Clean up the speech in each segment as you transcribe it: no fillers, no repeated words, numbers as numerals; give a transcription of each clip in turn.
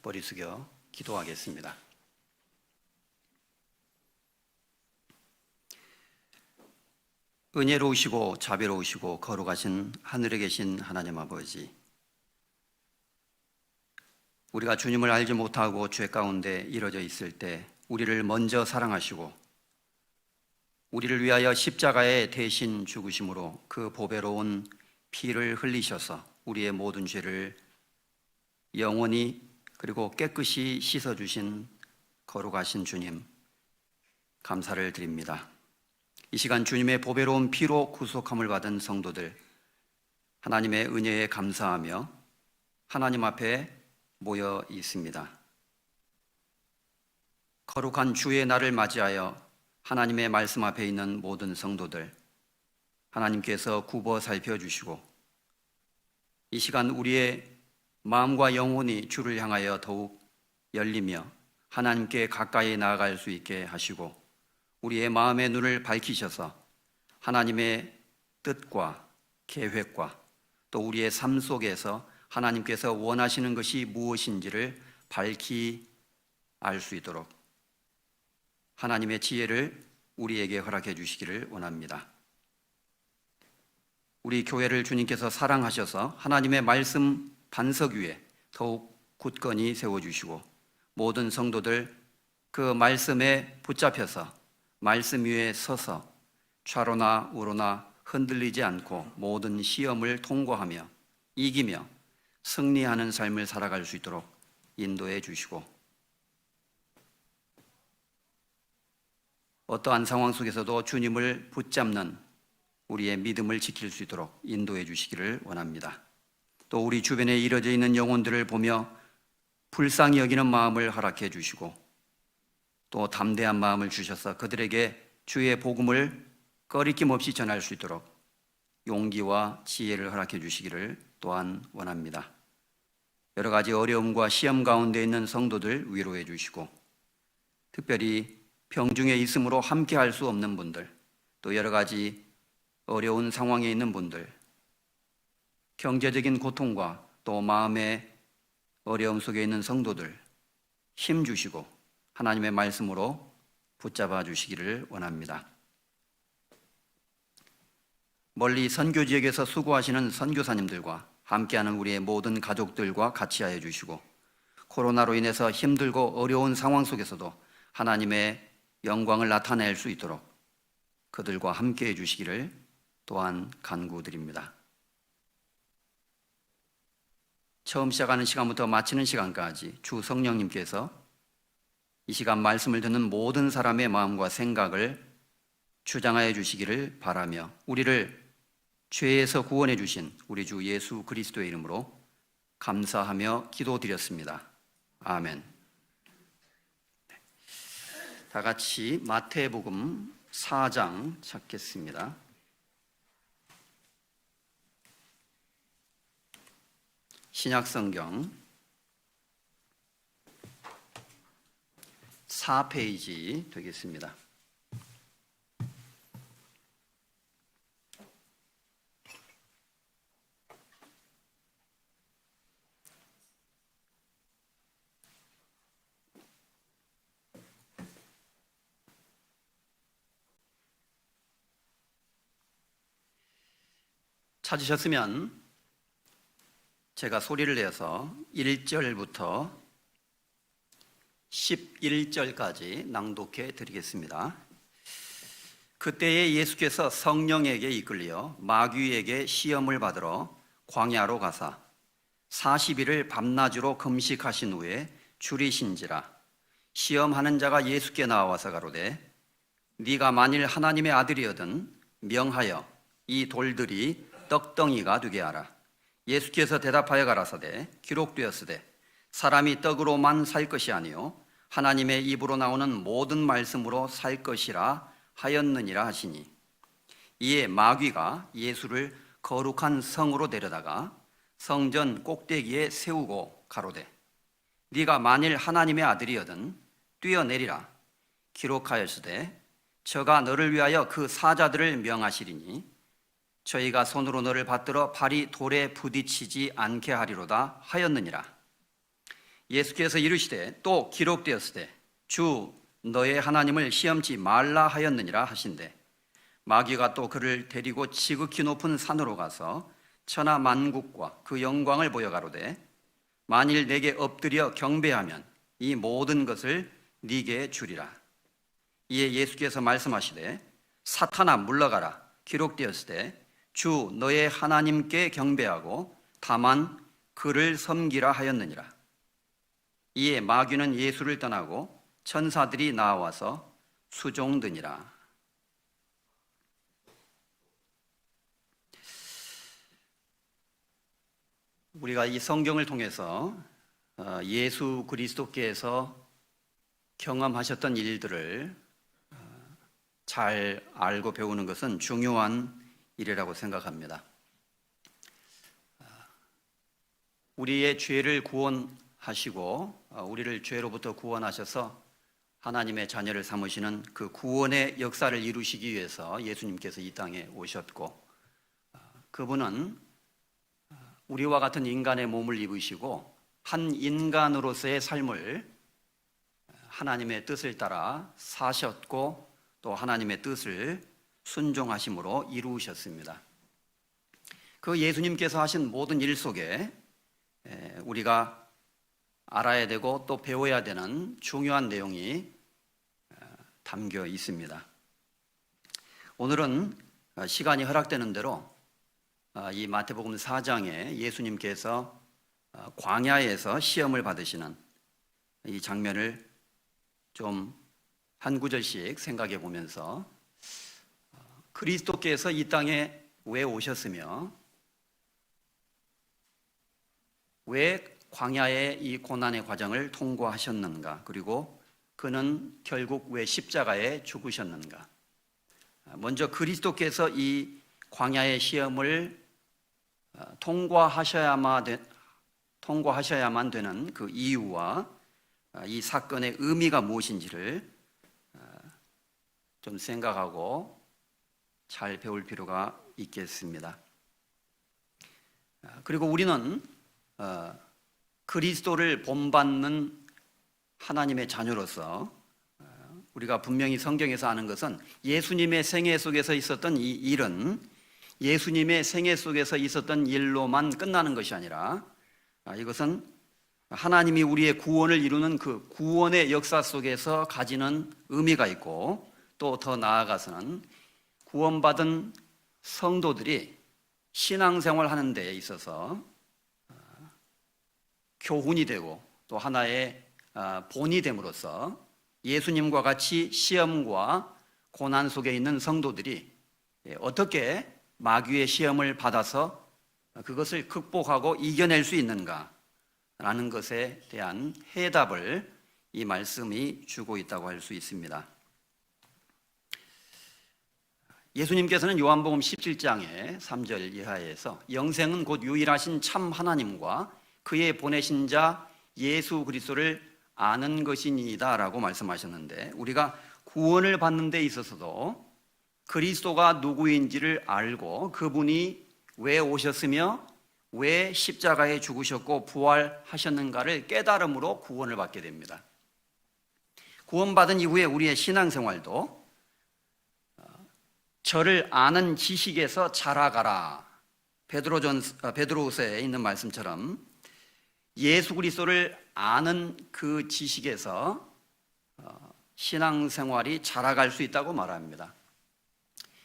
머리 숙여 기도하겠습니다. 은혜로우시고 자비로우시고 거룩하신 하늘에 계신 하나님 아버지, 우리가 주님을 알지 못하고 죄 가운데 이뤄져 있을 때 우리를 먼저 사랑하시고 우리를 위하여 십자가에 대신 죽으심으로 그 보배로운 피를 흘리셔서 우리의 모든 죄를 영원히 그리고 깨끗이 씻어주신 거룩하신 주님, 감사를 드립니다. 이 시간 주님의 보배로운 피로 구속함을 받은 성도들, 하나님의 은혜에 감사하며 하나님 앞에 모여 있습니다. 거룩한 주의 날을 맞이하여 하나님의 말씀 앞에 있는 모든 성도들, 하나님께서 굽어 살펴주시고 이 시간 우리의 마음과 영혼이 주를 향하여 더욱 열리며 하나님께 가까이 나아갈 수 있게 하시고 우리의 마음의 눈을 밝히셔서 하나님의 뜻과 계획과 또 우리의 삶 속에서 하나님께서 원하시는 것이 무엇인지를 밝히 알 수 있도록 하나님의 지혜를 우리에게 허락해 주시기를 원합니다. 우리 교회를 주님께서 사랑하셔서 하나님의 말씀 반석 위에 더욱 굳건히 세워주시고 모든 성도들 그 말씀에 붙잡혀서 말씀 위에 서서 좌로나 우로나 흔들리지 않고 모든 시험을 통과하며 이기며 승리하는 삶을 살아갈 수 있도록 인도해 주시고 어떠한 상황 속에서도 주님을 붙잡는 우리의 믿음을 지킬 수 있도록 인도해 주시기를 원합니다. 또 우리 주변에 이뤄져 있는 영혼들을 보며 불쌍히 여기는 마음을 허락해 주시고 또 담대한 마음을 주셔서 그들에게 주의 복음을 꺼리낌 없이 전할 수 있도록 용기와 지혜를 허락해 주시기를 또한 원합니다. 여러 가지 어려움과 시험 가운데 있는 성도들 위로해 주시고 특별히 병중에 있으므로 함께 할 수 없는 분들, 또 여러 가지 어려운 상황에 있는 분들, 경제적인 고통과 또 마음의 어려움 속에 있는 성도들 힘 주시고 하나님의 말씀으로 붙잡아 주시기를 원합니다. 멀리 선교 지역에서 수고하시는 선교사님들과 함께하는 우리의 모든 가족들과 같이 하여 주시고 코로나로 인해서 힘들고 어려운 상황 속에서도 하나님의 영광을 나타낼 수 있도록 그들과 함께해 주시기를 또한 간구드립니다. 처음 시작하는 시간부터 마치는 시간까지 주 성령님께서 이 시간 말씀을 듣는 모든 사람의 마음과 생각을 주장하여 주시기를 바라며 우리를 죄에서 구원해 주신 우리 주 예수 그리스도의 이름으로 감사하며 기도드렸습니다. 아멘. 다 같이 마태복음 4장 찾겠습니다. 신약성경 4페이지 되겠습니다. 찾으셨으면 제가 소리를 내서 1절부터 11절까지 낭독해 드리겠습니다. 그때에 예수께서 성령에게 이끌려 마귀에게 시험을 받으러 광야로 가사 40일을 밤낮으로 금식하신 후에 줄이신지라. 시험하는 자가 예수께 나와서 가로되 네가 만일 하나님의 아들이거든 명하여 이 돌들이 떡덩이가 되게 하라. 예수께서 대답하여 가라사대 기록되었으되 사람이 떡으로만 살 것이 아니요 하나님의 입으로 나오는 모든 말씀으로 살 것이라 하였느니라 하시니 이에 마귀가 예수를 거룩한 성으로 데려다가 성전 꼭대기에 세우고 가로되 네가 만일 하나님의 아들이거든 뛰어내리라. 기록하였으되 저가 너를 위하여 그 사자들을 명하시리니 저희가 손으로 너를 받들어 발이 돌에 부딪히지 않게 하리로다 하였느니라. 예수께서 이르시되 또 기록되었으되 주 너의 하나님을 시험치 말라 하였느니라 하신대 마귀가 또 그를 데리고 지극히 높은 산으로 가서 천하 만국과 그 영광을 보여 가로되 만일 내게 엎드려 경배하면 이 모든 것을 네게 주리라. 이에 예수께서 말씀하시되 사탄아 물러가라 기록되었으되 주 너의 하나님께 경배하고 다만 그를 섬기라 하였느니라. 이에 마귀는 예수를 떠나고 천사들이 나와서 수종드니라. 우리가 이 성경을 통해서 예수 그리스도께서 경험하셨던 일들을 잘 알고 배우는 것은 중요한 일이라고 생각합니다. 우리의 죄를 구원하시고 우리를 죄로부터 구원하셔서 하나님의 자녀를 삼으시는 그 구원의 역사를 이루시기 위해서 예수님께서 이 땅에 오셨고 그분은 우리와 같은 인간의 몸을 입으시고 한 인간으로서의 삶을 하나님의 뜻을 따라 사셨고 또 하나님의 뜻을 순종하심으로 이루셨습니다. 그 예수님께서 하신 모든 일 속에 우리가 알아야 되고 또 배워야 되는 중요한 내용이 담겨 있습니다. 오늘은 시간이 허락되는 대로 이 마태복음 4장에 예수님께서 광야에서 시험을 받으시는 이 장면을 좀 한 구절씩 생각해 보면서 그리스도께서 이 땅에 왜 오셨으며 왜 광야의 이 고난의 과정을 통과하셨는가, 그리고 그는 결국 왜 십자가에 죽으셨는가. 먼저 그리스도께서 이 광야의 시험을 통과하셔야만 되는 그 이유와 이 사건의 의미가 무엇인지를 좀 생각하고 잘 배울 필요가 있겠습니다. 그리고 우리는 그리스도를 본받는 하나님의 자녀로서 우리가 분명히 성경에서 아는 것은 예수님의 생애 속에서 있었던 이 일은 예수님의 생애 속에서 있었던 일로만 끝나는 것이 아니라 이것은 하나님이 우리의 구원을 이루는 그 구원의 역사 속에서 가지는 의미가 있고 또 더 나아가서는 구원받은 성도들이 신앙생활 하는 데 있어서 교훈이 되고 또 하나의 본이 됨으로써 예수님과 같이 시험과 고난 속에 있는 성도들이 어떻게 마귀의 시험을 받아서 그것을 극복하고 이겨낼 수 있는가라는 것에 대한 해답을 이 말씀이 주고 있다고 할 수 있습니다. 예수님께서는 요한복음 17장의 3절 이하에서 영생은 곧 유일하신 참 하나님과 그의 보내신 자 예수 그리스도를 아는 것이니이다 라고 말씀하셨는데, 우리가 구원을 받는 데 있어서도 그리스도가 누구인지를 알고 그분이 왜 오셨으며 왜 십자가에 죽으셨고 부활하셨는가를 깨달음으로 구원을 받게 됩니다. 구원받은 이후에 우리의 신앙생활도 저를 아는 지식에서 자라가라, 베드로후서에 있는 말씀처럼 예수 그리스도를 아는 그 지식에서 신앙생활이 자라갈 수 있다고 말합니다.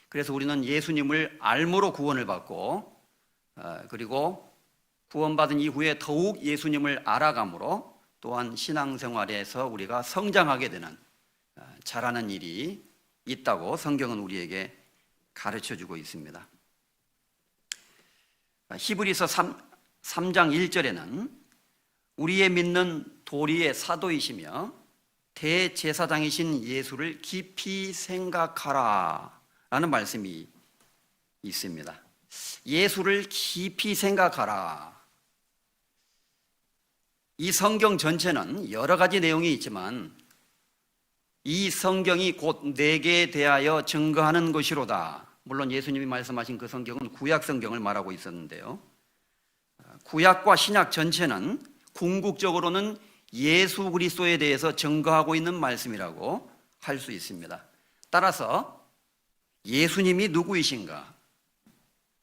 그래서 우리는 예수님을 알므로 구원을 받고 그리고 구원받은 이후에 더욱 예수님을 알아감으로 또한 신앙생활에서 우리가 성장하게 되는 자라는 일이 있다고 성경은 우리에게 가르쳐주고 있습니다. 히브리서 3장 1절에는 우리의 믿는 도리의 사도이시며 대제사장이신 예수를 깊이 생각하라 라는 말씀이 있습니다. 예수를 깊이 생각하라. 이 성경 전체는 여러 가지 내용이 있지만 이 성경이 곧 내게 대하여 증거하는 것이로다. 물론 예수님이 말씀하신 그 성경은 구약 성경을 말하고 있었는데요, 구약과 신약 전체는 궁극적으로는 예수 그리스도에 대해서 증거하고 있는 말씀이라고 할 수 있습니다. 따라서 예수님이 누구이신가?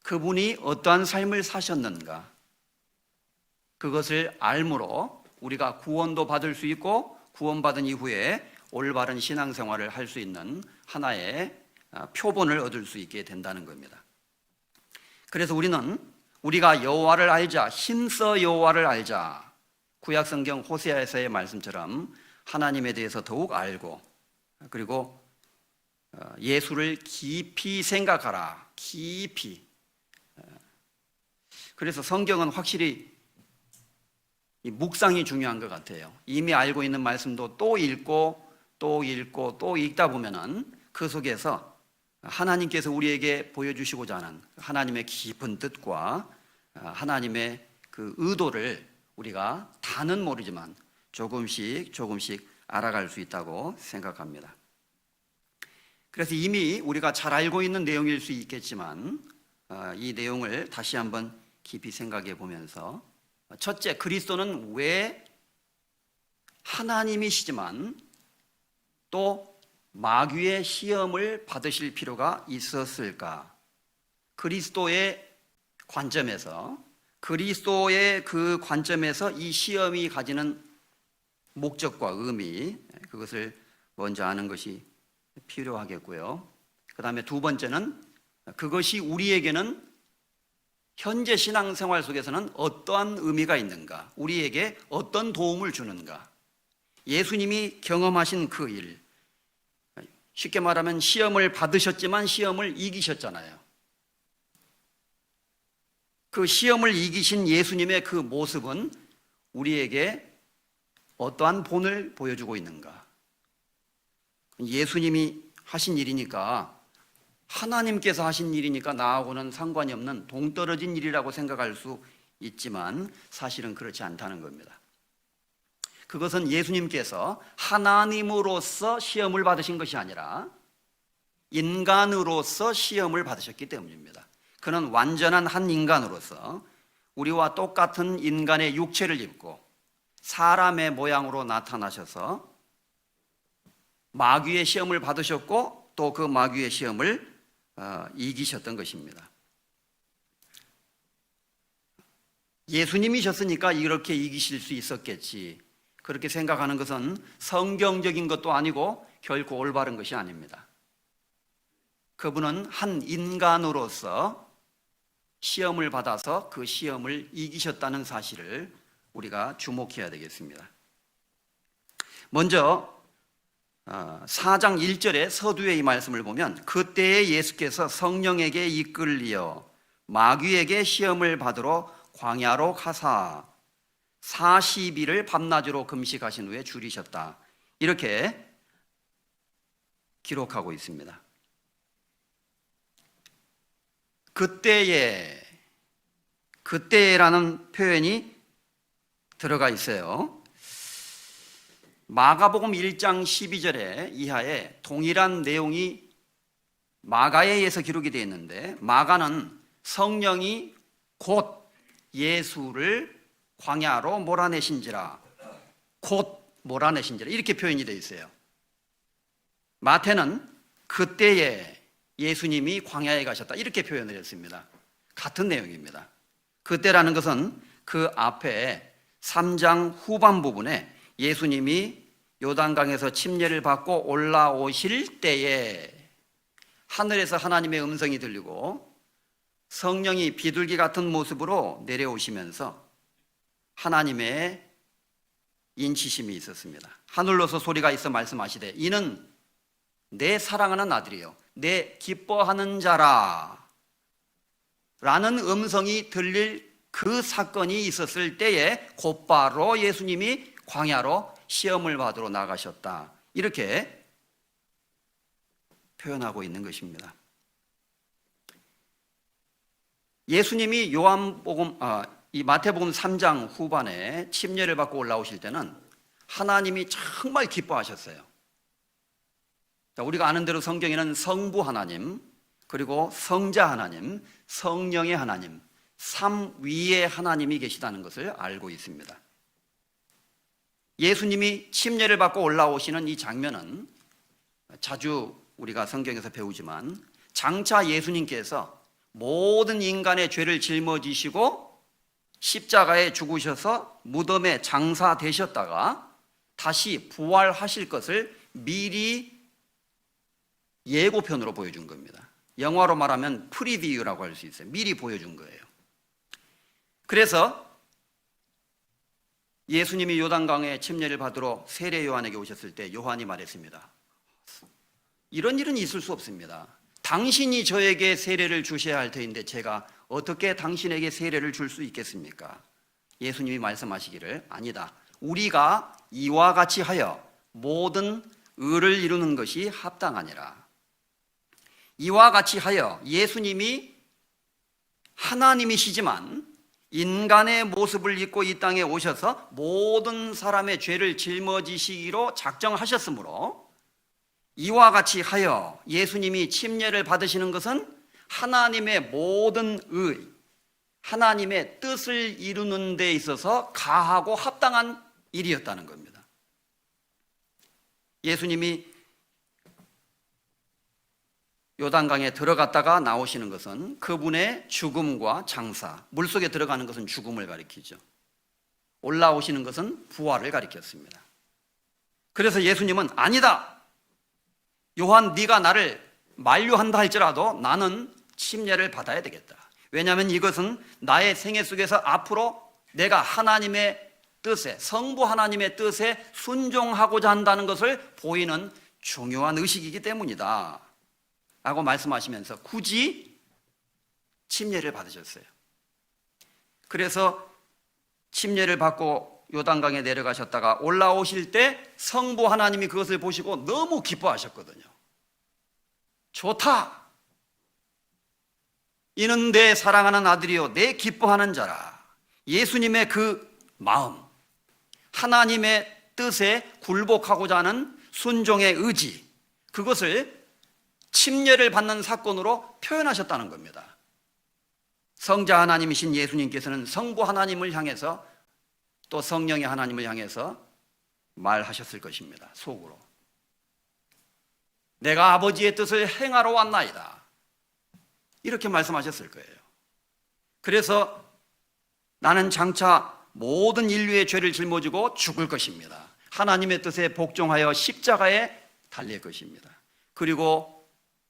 그분이 어떠한 삶을 사셨는가? 그것을 알므로 우리가 구원도 받을 수 있고 구원받은 이후에 올바른 신앙생활을 할 수 있는 하나의 표본을 얻을 수 있게 된다는 겁니다. 그래서 우리가 여호와를 알자, 힘써 여호와를 알자, 구약성경 호세아에서의 말씀처럼 하나님에 대해서 더욱 알고, 그리고 예수를 깊이 생각하라. 깊이. 그래서 성경은 확실히 이 묵상이 중요한 것 같아요. 이미 알고 있는 말씀도 또 읽고 또 읽고 또 읽다 보면은 그 속에서 하나님께서 우리에게 보여주시고자 하는 하나님의 깊은 뜻과 하나님의 그 의도를 우리가 다는 모르지만 조금씩 알아갈 수 있다고 생각합니다. 그래서 이미 우리가 잘 알고 있는 내용일 수 있겠지만 이 내용을 다시 한번 깊이 생각해 보면서, 첫째, 그리스도는 왜 하나님이시지만 또 마귀의 시험을 받으실 필요가 있었을까? 그리스도의 그 관점에서 이 시험이 가지는 목적과 의미, 그것을 먼저 아는 것이 필요하겠고요. 그 다음에 두 번째는 그것이 우리에게는 현재 신앙생활 속에서는 어떠한 의미가 있는가, 우리에게 어떤 도움을 주는가. 예수님이 경험하신 그 일, 쉽게 말하면 시험을 받으셨지만 시험을 이기셨잖아요. 그 시험을 이기신 예수님의 그 모습은 우리에게 어떠한 본을 보여주고 있는가. 예수님이 하신 일이니까, 하나님께서 하신 일이니까 나하고는 상관이 없는 동떨어진 일이라고 생각할 수 있지만 사실은 그렇지 않다는 겁니다. 그것은 예수님께서 하나님으로서 시험을 받으신 것이 아니라 인간으로서 시험을 받으셨기 때문입니다. 그는 완전한 한 인간으로서 우리와 똑같은 인간의 육체를 입고 사람의 모양으로 나타나셔서 마귀의 시험을 받으셨고 또 그 마귀의 시험을 이기셨던 것입니다. 예수님이셨으니까 이렇게 이기실 수 있었겠지, 그렇게 생각하는 것은 성경적인 것도 아니고 결코 올바른 것이 아닙니다. 그분은 한 인간으로서 시험을 받아서 그 시험을 이기셨다는 사실을 우리가 주목해야 되겠습니다. 먼저 4장 1절의 서두에 이 말씀을 보면, 그때에 예수께서 성령에게 이끌리어 마귀에게 시험을 받으러 광야로 가사 40일을 밤낮으로 금식하신 후에 줄이셨다, 이렇게 기록하고 있습니다. 그때라는 표현이 들어가 있어요. 마가복음 1장 12절에 이하에 동일한 내용이 마가에 의해서 기록이 되어 있는데, 마가는 성령이 곧 예수를 광야로 몰아내신지라 이렇게 표현이 되어 있어요. 마태는 그때에 예수님이 광야에 가셨다, 이렇게 표현을 했습니다. 같은 내용입니다. 그때라는 것은 그 앞에 3장 후반 부분에 예수님이 요단강에서 침례를 받고 올라오실 때에 하늘에서 하나님의 음성이 들리고 성령이 비둘기 같은 모습으로 내려오시면서 하나님의 인치심이 있었습니다. 하늘로서 소리가 있어 말씀하시되 이는 내 사랑하는 아들이요 내 기뻐하는 자라 라는 음성이 들릴 그 사건이 있었을 때에 곧바로 예수님이 광야로 시험을 받으러 나가셨다, 이렇게 표현하고 있는 것입니다. 예수님이 이 마태복음 3장 후반에 침례를 받고 올라오실 때는 하나님이 정말 기뻐하셨어요. 우리가 아는 대로 성경에는 성부 하나님, 그리고 성자 하나님, 성령의 하나님, 삼위의 하나님이 계시다는 것을 알고 있습니다. 예수님이 침례를 받고 올라오시는 이 장면은 자주 우리가 성경에서 배우지만 장차 예수님께서 모든 인간의 죄를 짊어지시고 십자가에 죽으셔서 무덤에 장사되셨다가 다시 부활하실 것을 미리 예고편으로 보여준 겁니다. 영화로 말하면 프리뷰라고 할 수 있어요. 미리 보여준 거예요. 그래서 예수님이 요단강에 침례를 받으러 세례 요한에게 오셨을 때 요한이 말했습니다. 이런 일은 있을 수 없습니다. 당신이 저에게 세례를 주셔야 할 터인데 제가 어떻게 당신에게 세례를 줄 수 있겠습니까? 예수님이 말씀하시기를 아니다. 우리가 이와 같이 하여 모든 의를 이루는 것이 합당하니라. 이와 같이 하여 예수님이 하나님이시지만 인간의 모습을 입고 이 땅에 오셔서 모든 사람의 죄를 짊어지시기로 작정하셨으므로 이와 같이 하여 예수님이 침례를 받으시는 것은 하나님의 모든 의, 하나님의 뜻을 이루는 데 있어서 가하고 합당한 일이었다는 겁니다. 예수님이 요단강에 들어갔다가 나오시는 것은 그분의 죽음과 장사, 물속에 들어가는 것은 죽음을 가리키죠. 올라오시는 것은 부활을 가리켰습니다. 그래서 예수님은 아니다. 요한 네가 나를 만류한다 할지라도 나는 침례를 받아야 되겠다. 왜냐하면 이것은 나의 생애 속에서 앞으로 내가 하나님의 뜻에, 성부 하나님의 뜻에 순종하고자 한다는 것을 보이는 중요한 의식이기 때문이다 라고 말씀하시면서 굳이 침례를 받으셨어요. 그래서 침례를 받고 요단강에 내려가셨다가 올라오실 때 성부 하나님이 그것을 보시고 너무 기뻐하셨거든요. 좋다. 이는 내 사랑하는 아들이요 내 기뻐하는 자라. 예수님의 그 마음, 하나님의 뜻에 굴복하고자 하는 순종의 의지, 그것을 침례를 받는 사건으로 표현하셨다는 겁니다. 성자 하나님이신 예수님께서는 성부 하나님을 향해서 또 성령의 하나님을 향해서 말하셨을 것입니다. 속으로 내가 아버지의 뜻을 행하러 왔나이다 이렇게 말씀하셨을 거예요. 그래서 나는 장차 모든 인류의 죄를 짊어지고 죽을 것입니다. 하나님의 뜻에 복종하여 십자가에 달릴 것입니다. 그리고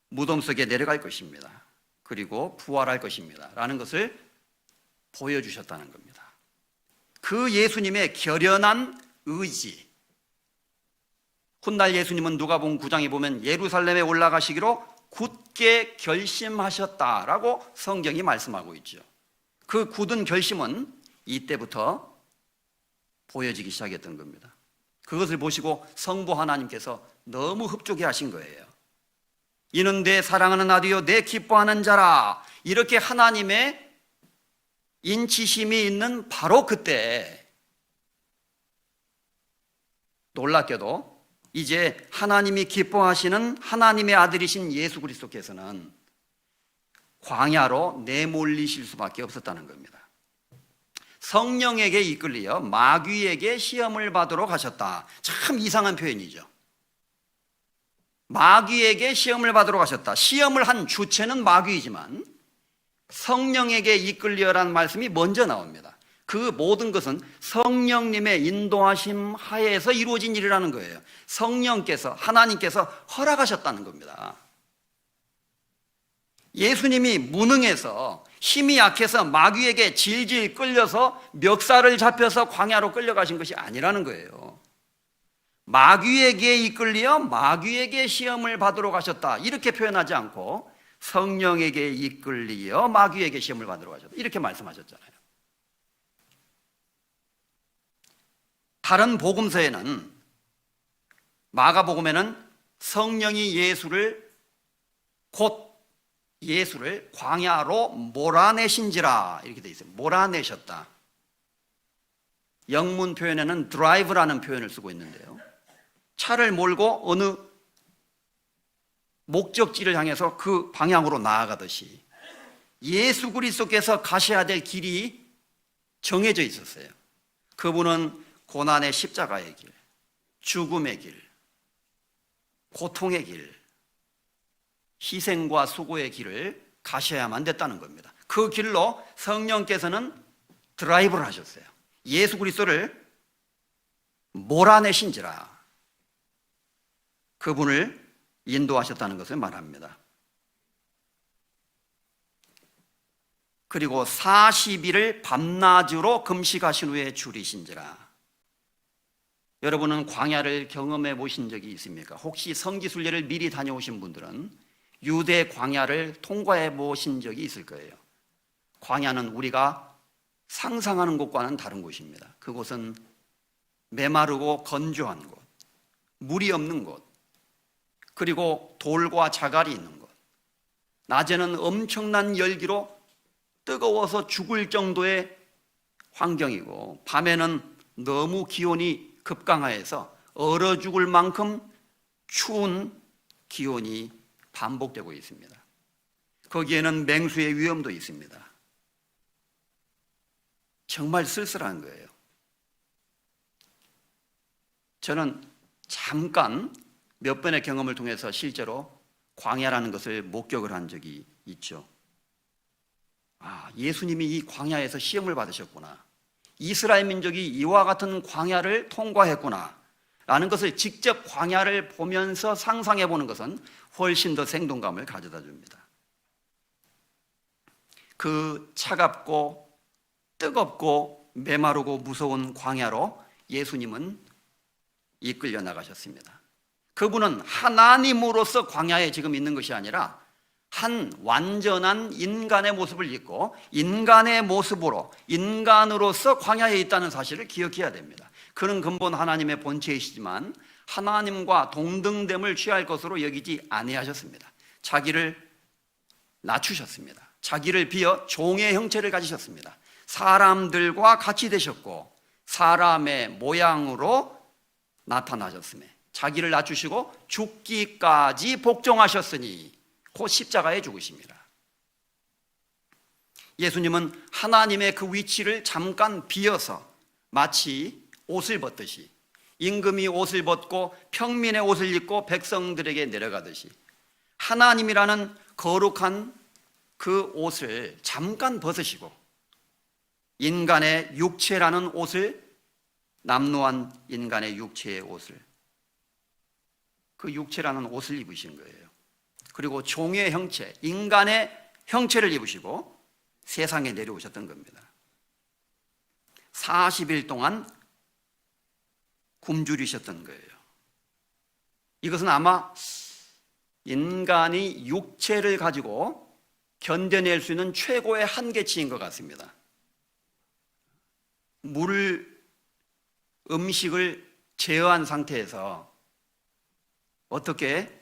무덤 속에 내려갈 것입니다. 그리고 부활할 것입니다 라는 것을 보여주셨다는 겁니다. 그 예수님의 결연한 의지, 훗날 예수님은 누가복음 9장에 보면 예루살렘에 올라가시기로 굳게 결심하셨다라고 성경이 말씀하고 있죠. 그 굳은 결심은 이때부터 보여지기 시작했던 겁니다. 그것을 보시고 성부 하나님께서 너무 흡족해 하신 거예요. 이는 내 사랑하는 아들이요 내 기뻐하는 자라. 이렇게 하나님의 인치심이 있는 바로 그때 놀랍게도 이제 하나님이 기뻐하시는 하나님의 아들이신 예수 그리스도께서는 광야로 내몰리실 수밖에 없었다는 겁니다. 성령에게 이끌려 마귀에게 시험을 받으러 가셨다. 참 이상한 표현이죠. 마귀에게 시험을 받으러 가셨다. 시험을 한 주체는 마귀이지만 성령에게 이끌려라는 말씀이 먼저 나옵니다. 그 모든 것은 성령님의 인도하심 하에서 이루어진 일이라는 거예요. 성령께서, 하나님께서 허락하셨다는 겁니다. 예수님이 무능해서 힘이 약해서 마귀에게 질질 끌려서 멱살을 잡혀서 광야로 끌려가신 것이 아니라는 거예요. 마귀에게 이끌려 마귀에게 시험을 받으러 가셨다 이렇게 표현하지 않고 성령에게 이끌려 마귀에게 시험을 받으러 가셨다 이렇게 말씀하셨잖아요. 다른 복음서에는, 마가복음에는 성령이 예수를 광야로 몰아내신지라 이렇게 돼 있어요. 몰아내셨다. 영문 표현에는 드라이브라는 표현을 쓰고 있는데요, 차를 몰고 어느 목적지를 향해서 그 방향으로 나아가듯이 예수 그리스도께서 가셔야 될 길이 정해져 있었어요. 그분은 고난의 십자가의 길, 죽음의 길, 고통의 길, 희생과 수고의 길을 가셔야만 됐다는 겁니다. 그 길로 성령께서는 드라이브를 하셨어요. 예수 그리스도를 몰아내신지라 그분을 인도하셨다는 것을 말합니다. 그리고 40일을 밤낮으로 금식하신 후에 줄이신지라. 여러분은 광야를 경험해 보신 적이 있습니까? 혹시 성지순례를 미리 다녀오신 분들은 유대 광야를 통과해 보신 적이 있을 거예요. 광야는 우리가 상상하는 곳과는 다른 곳입니다. 그곳은 메마르고 건조한 곳, 물이 없는 곳, 그리고 돌과 자갈이 있는 곳, 낮에는 엄청난 열기로 뜨거워서 죽을 정도의 환경이고, 밤에는 너무 기온이 급강하여서 얼어 죽을 만큼 추운 기온이 반복되고 있습니다. 거기에는 맹수의 위험도 있습니다. 정말 쓸쓸한 거예요. 저는 잠깐 몇 번의 경험을 통해서 실제로 광야라는 것을 목격을 한 적이 있죠. 예수님이 이 광야에서 시험을 받으셨구나, 이스라엘 민족이 이와 같은 광야를 통과했구나 라는 것을 직접 광야를 보면서 상상해 보는 것은 훨씬 더 생동감을 가져다 줍니다. 그 차갑고 뜨겁고 메마르고 무서운 광야로 예수님은 이끌려 나가셨습니다. 그분은 하나님으로서 광야에 지금 있는 것이 아니라 한 완전한 인간의 모습을 입고 인간의 모습으로, 인간으로서 광야에 있다는 사실을 기억해야 됩니다. 그는 근본 하나님의 본체이시지만 하나님과 동등됨을 취할 것으로 여기지 아니하셨습니다. 자기를 낮추셨습니다. 자기를 비어 종의 형체를 가지셨습니다. 사람들과 같이 되셨고 사람의 모양으로 나타나셨으며 자기를 낮추시고 죽기까지 복종하셨으니 곧 십자가에 죽으십니다. 예수님은 하나님의 그 위치를 잠깐 비어서 마치 옷을 벗듯이, 임금이 옷을 벗고 평민의 옷을 입고 백성들에게 내려가듯이 하나님이라는 거룩한 그 옷을 잠깐 벗으시고 인간의 육체라는 옷을, 남루한 인간의 육체의 옷을, 그 육체라는 옷을 입으신 거예요. 그리고 종의 형체, 인간의 형체를 입으시고 세상에 내려오셨던 겁니다. 40일 동안 굶주리셨던 거예요. 이것은 아마 인간이 육체를 가지고 견뎌낼 수 있는 최고의 한계치인 것 같습니다. 음식을 제어한 상태에서 어떻게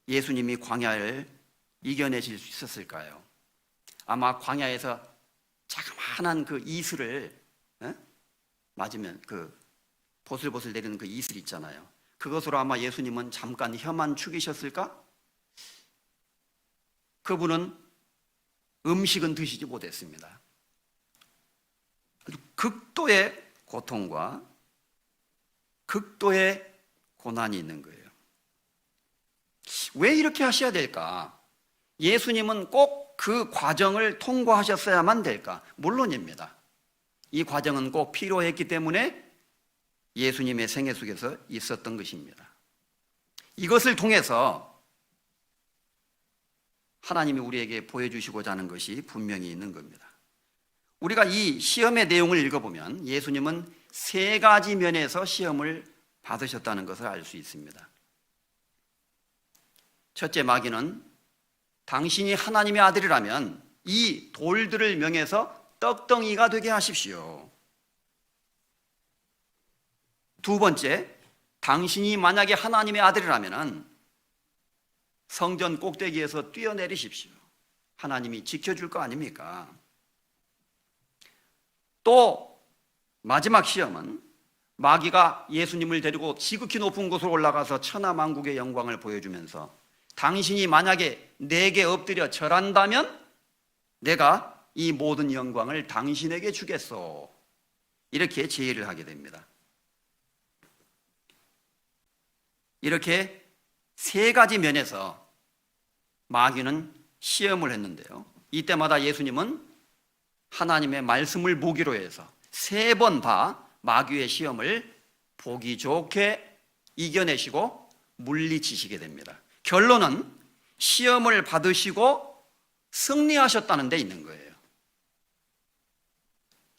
예수님이 광야를 이겨내실 수 있었을까요? 아마 광야에서 자그마한 그 이슬을 맞으면 그 보슬보슬 내리는 그 이슬 있잖아요. 그것으로 아마 예수님은 잠깐 혀만 축이셨을까? 그분은 음식은 드시지 못했습니다. 극도의 고통과 극도의 고난이 있는 거예요. 왜 이렇게 하셔야 될까? 예수님은 꼭 그 과정을 통과하셨어야만 될까? 물론입니다. 이 과정은 꼭 필요했기 때문에 예수님의 생애 속에서 있었던 것입니다. 이것을 통해서 하나님이 우리에게 보여주시고자 하는 것이 분명히 있는 겁니다. 우리가 이 시험의 내용을 읽어보면 예수님은 세 가지 면에서 시험을 받으셨다는 것을 알 수 있습니다. 첫째, 마귀는 당신이 하나님의 아들이라면 이 돌들을 명해서 떡덩이가 되게 하십시오. 두 번째, 당신이 만약에 하나님의 아들이라면 성전 꼭대기에서 뛰어내리십시오. 하나님이 지켜줄 거 아닙니까? 또 마지막 시험은 마귀가 예수님을 데리고 지극히 높은 곳으로 올라가서 천하만국의 영광을 보여주면서 당신이 만약에 내게 엎드려 절한다면 내가 이 모든 영광을 당신에게 주겠소, 이렇게 제의를 하게 됩니다. 이렇게 세 가지 면에서 마귀는 시험을 했는데요. 이때마다 예수님은 하나님의 말씀을 보기로 해서 세 번 다 마귀의 시험을 보기 좋게 이겨내시고 물리치시게 됩니다. 결론은 시험을 받으시고 승리하셨다는 데 있는 거예요.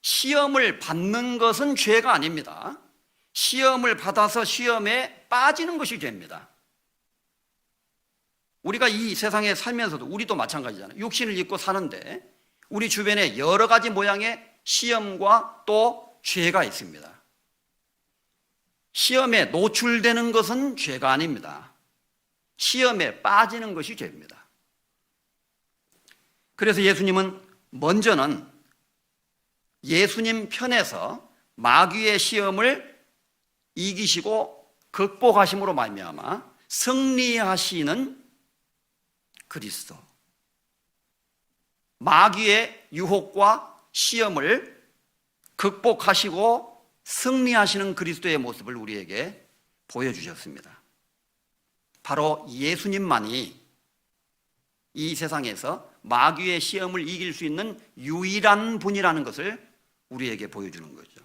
시험을 받는 것은 죄가 아닙니다. 시험을 받아서 시험에 빠지는 것이 죄입니다. 우리가 이 세상에 살면서도 우리도 마찬가지잖아요. 육신을 입고 사는데 우리 주변에 여러 가지 모양의 시험과 또 죄가 있습니다. 시험에 노출되는 것은 죄가 아닙니다. 시험에 빠지는 것이 죄입니다. 그래서 예수님은 먼저는 예수님 편에서 마귀의 시험을 이기시고 극복하심으로 말미암아 승리하시는 그리스도, 마귀의 유혹과 시험을 극복하시고 승리하시는 그리스도의 모습을 우리에게 보여주셨습니다. 바로 예수님만이 이 세상에서 마귀의 시험을 이길 수 있는 유일한 분이라는 것을 우리에게 보여주는 거죠.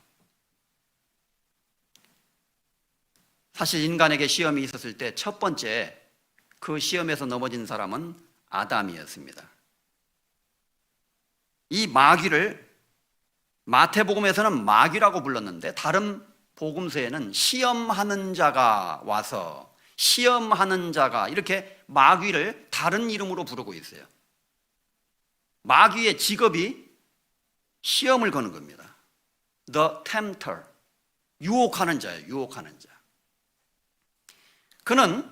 사실 인간에게 시험이 있었을 때 첫 번째 그 시험에서 넘어진 사람은 아담이었습니다. 이 마귀를 마태복음에서는 마귀라고 불렀는데 다른 복음서에는 시험하는 자가 와서, 시험하는 자가, 이렇게 마귀를 다른 이름으로 부르고 있어요. 마귀의 직업이 시험을 거는 겁니다. The tempter, 유혹하는 자예요. 유혹하는 자. 그는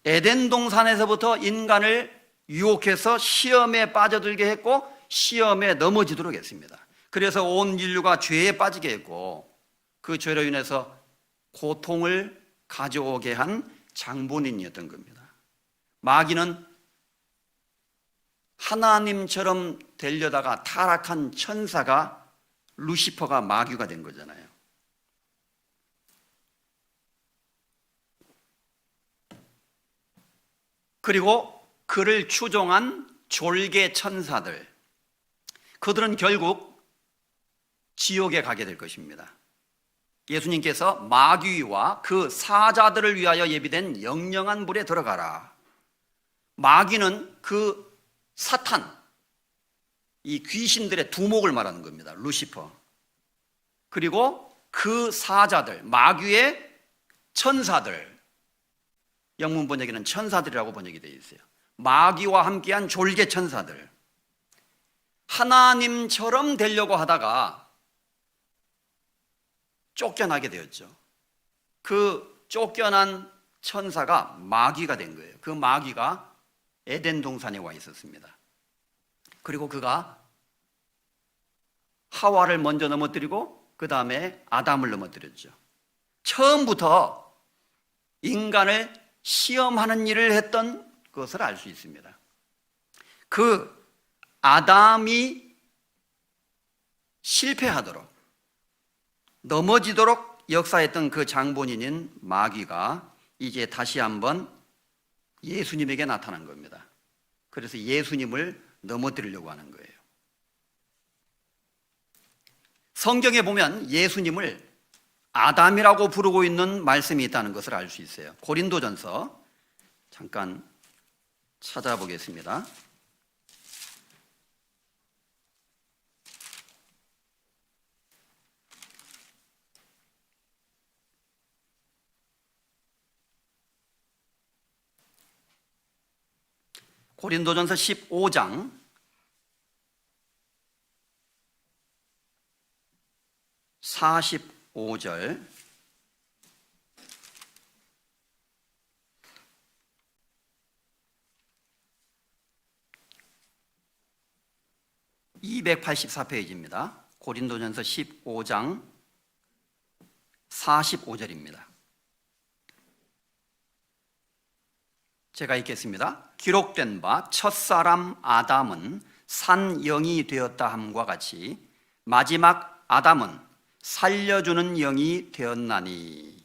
에덴 동산에서부터 인간을 유혹해서 시험에 빠져들게 했고 시험에 넘어지도록 했습니다. 그래서 온 인류가 죄에 빠지게 했고 그 죄로 인해서 고통을 가져오게 한 장본인이었던 겁니다. 마귀는 하나님처럼 되려다가 타락한 천사가 루시퍼가 마귀가 된 거잖아요. 그리고 그를 추종한 졸개 천사들, 그들은 결국 지옥에 가게 될 것입니다. 예수님께서 마귀와 그 사자들을 위하여 예비된 영영한 불에 들어가라. 마귀는 그 사탄, 이 귀신들의 두목을 말하는 겁니다. 루시퍼. 그리고 그 사자들, 마귀의 천사들, 영문 번역에는 천사들이라고 번역이 되어 있어요. 마귀와 함께한 졸개 천사들, 하나님처럼 되려고 하다가 쫓겨나게 되었죠. 그 쫓겨난 천사가 마귀가 된 거예요. 그 마귀가 에덴 동산에 와 있었습니다. 그리고 그가 하와를 먼저 넘어뜨리고 그 다음에 아담을 넘어뜨렸죠. 처음부터 인간을 시험하는 일을 했던 것을 알 수 있습니다. 그 아담이 실패하도록, 넘어지도록 역사했던 그 장본인인 마귀가 이제 다시 한번 예수님에게 나타난 겁니다. 그래서 예수님을 넘어뜨리려고 하는 거예요. 성경에 보면 예수님을 아담이라고 부르고 있는 말씀이 있다는 것을 알 수 있어요. 고린도전서 잠깐 찾아보겠습니다. 고린도전서 15장 45절, (284페이지입니다) 고린도전서 15장 45절입니다. 제가 읽겠습니다. 기록된 바 첫사람 아담은 산 영이 되었다 함과 같이 마지막 아담은 살려주는 영이 되었나니.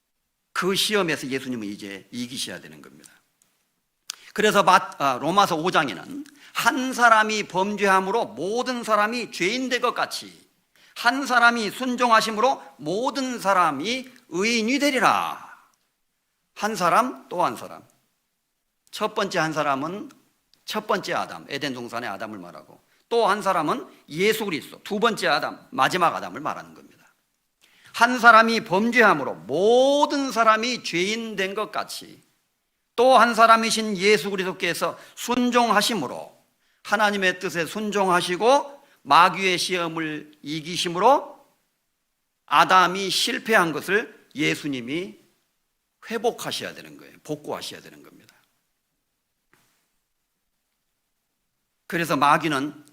그 시험에서 예수님은 이제 이기셔야 되는 겁니다. 그래서 로마서 5장에는 한 사람이 범죄함으로 모든 사람이 죄인 된 것 같이 한 사람이 순종하심으로 모든 사람이 의인이 되리라. 한 사람 또 한 사람. 첫 번째 한 사람은 첫 번째 아담, 에덴 동산의 아담을 말하고, 또 한 사람은 예수 그리스도, 두 번째 아담, 마지막 아담을 말하는 겁니다. 한 사람이 범죄함으로 모든 사람이 죄인 된 것 같이 또 한 사람이신 예수 그리스도께서 순종하심으로 하나님의 뜻에 순종하시고 마귀의 시험을 이기심으로 아담이 실패한 것을 예수님이 회복하셔야 되는 거예요. 복구하셔야 되는 겁니다. 그래서 마귀는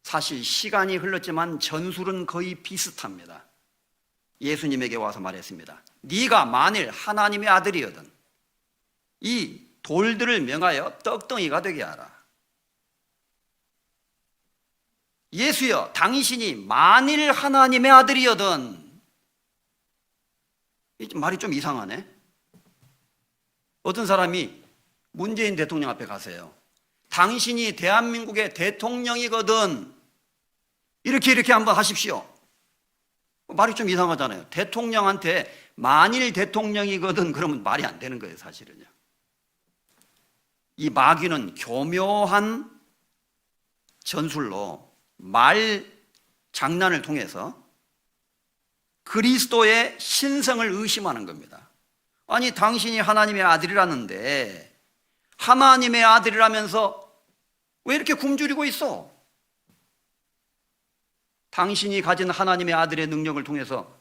사실 시간이 흘렀지만 전술은 거의 비슷합니다. 예수님에게 와서 말했습니다. 네가 만일 하나님의 아들이거든 이 돌들을 명하여 떡덩이가 되게 하라. 예수여, 당신이 만일 하나님의 아들이거든. 말이 좀 이상하네. 어떤 사람이 문재인 대통령 앞에 가세요. 당신이 대한민국의 대통령이거든 이렇게 한번 하십시오. 말이 좀 이상하잖아요. 대통령한테 만일 대통령이거든 그러면 말이 안 되는 거예요, 사실은요. 이 마귀는 교묘한 전술로 말 장난을 통해서 그리스도의 신성을 의심하는 겁니다. 아니, 당신이 하나님의 아들이라는데 하나님의 아들이라면서 왜 이렇게 굶주리고 있어? 당신이 가진 하나님의 아들의 능력을 통해서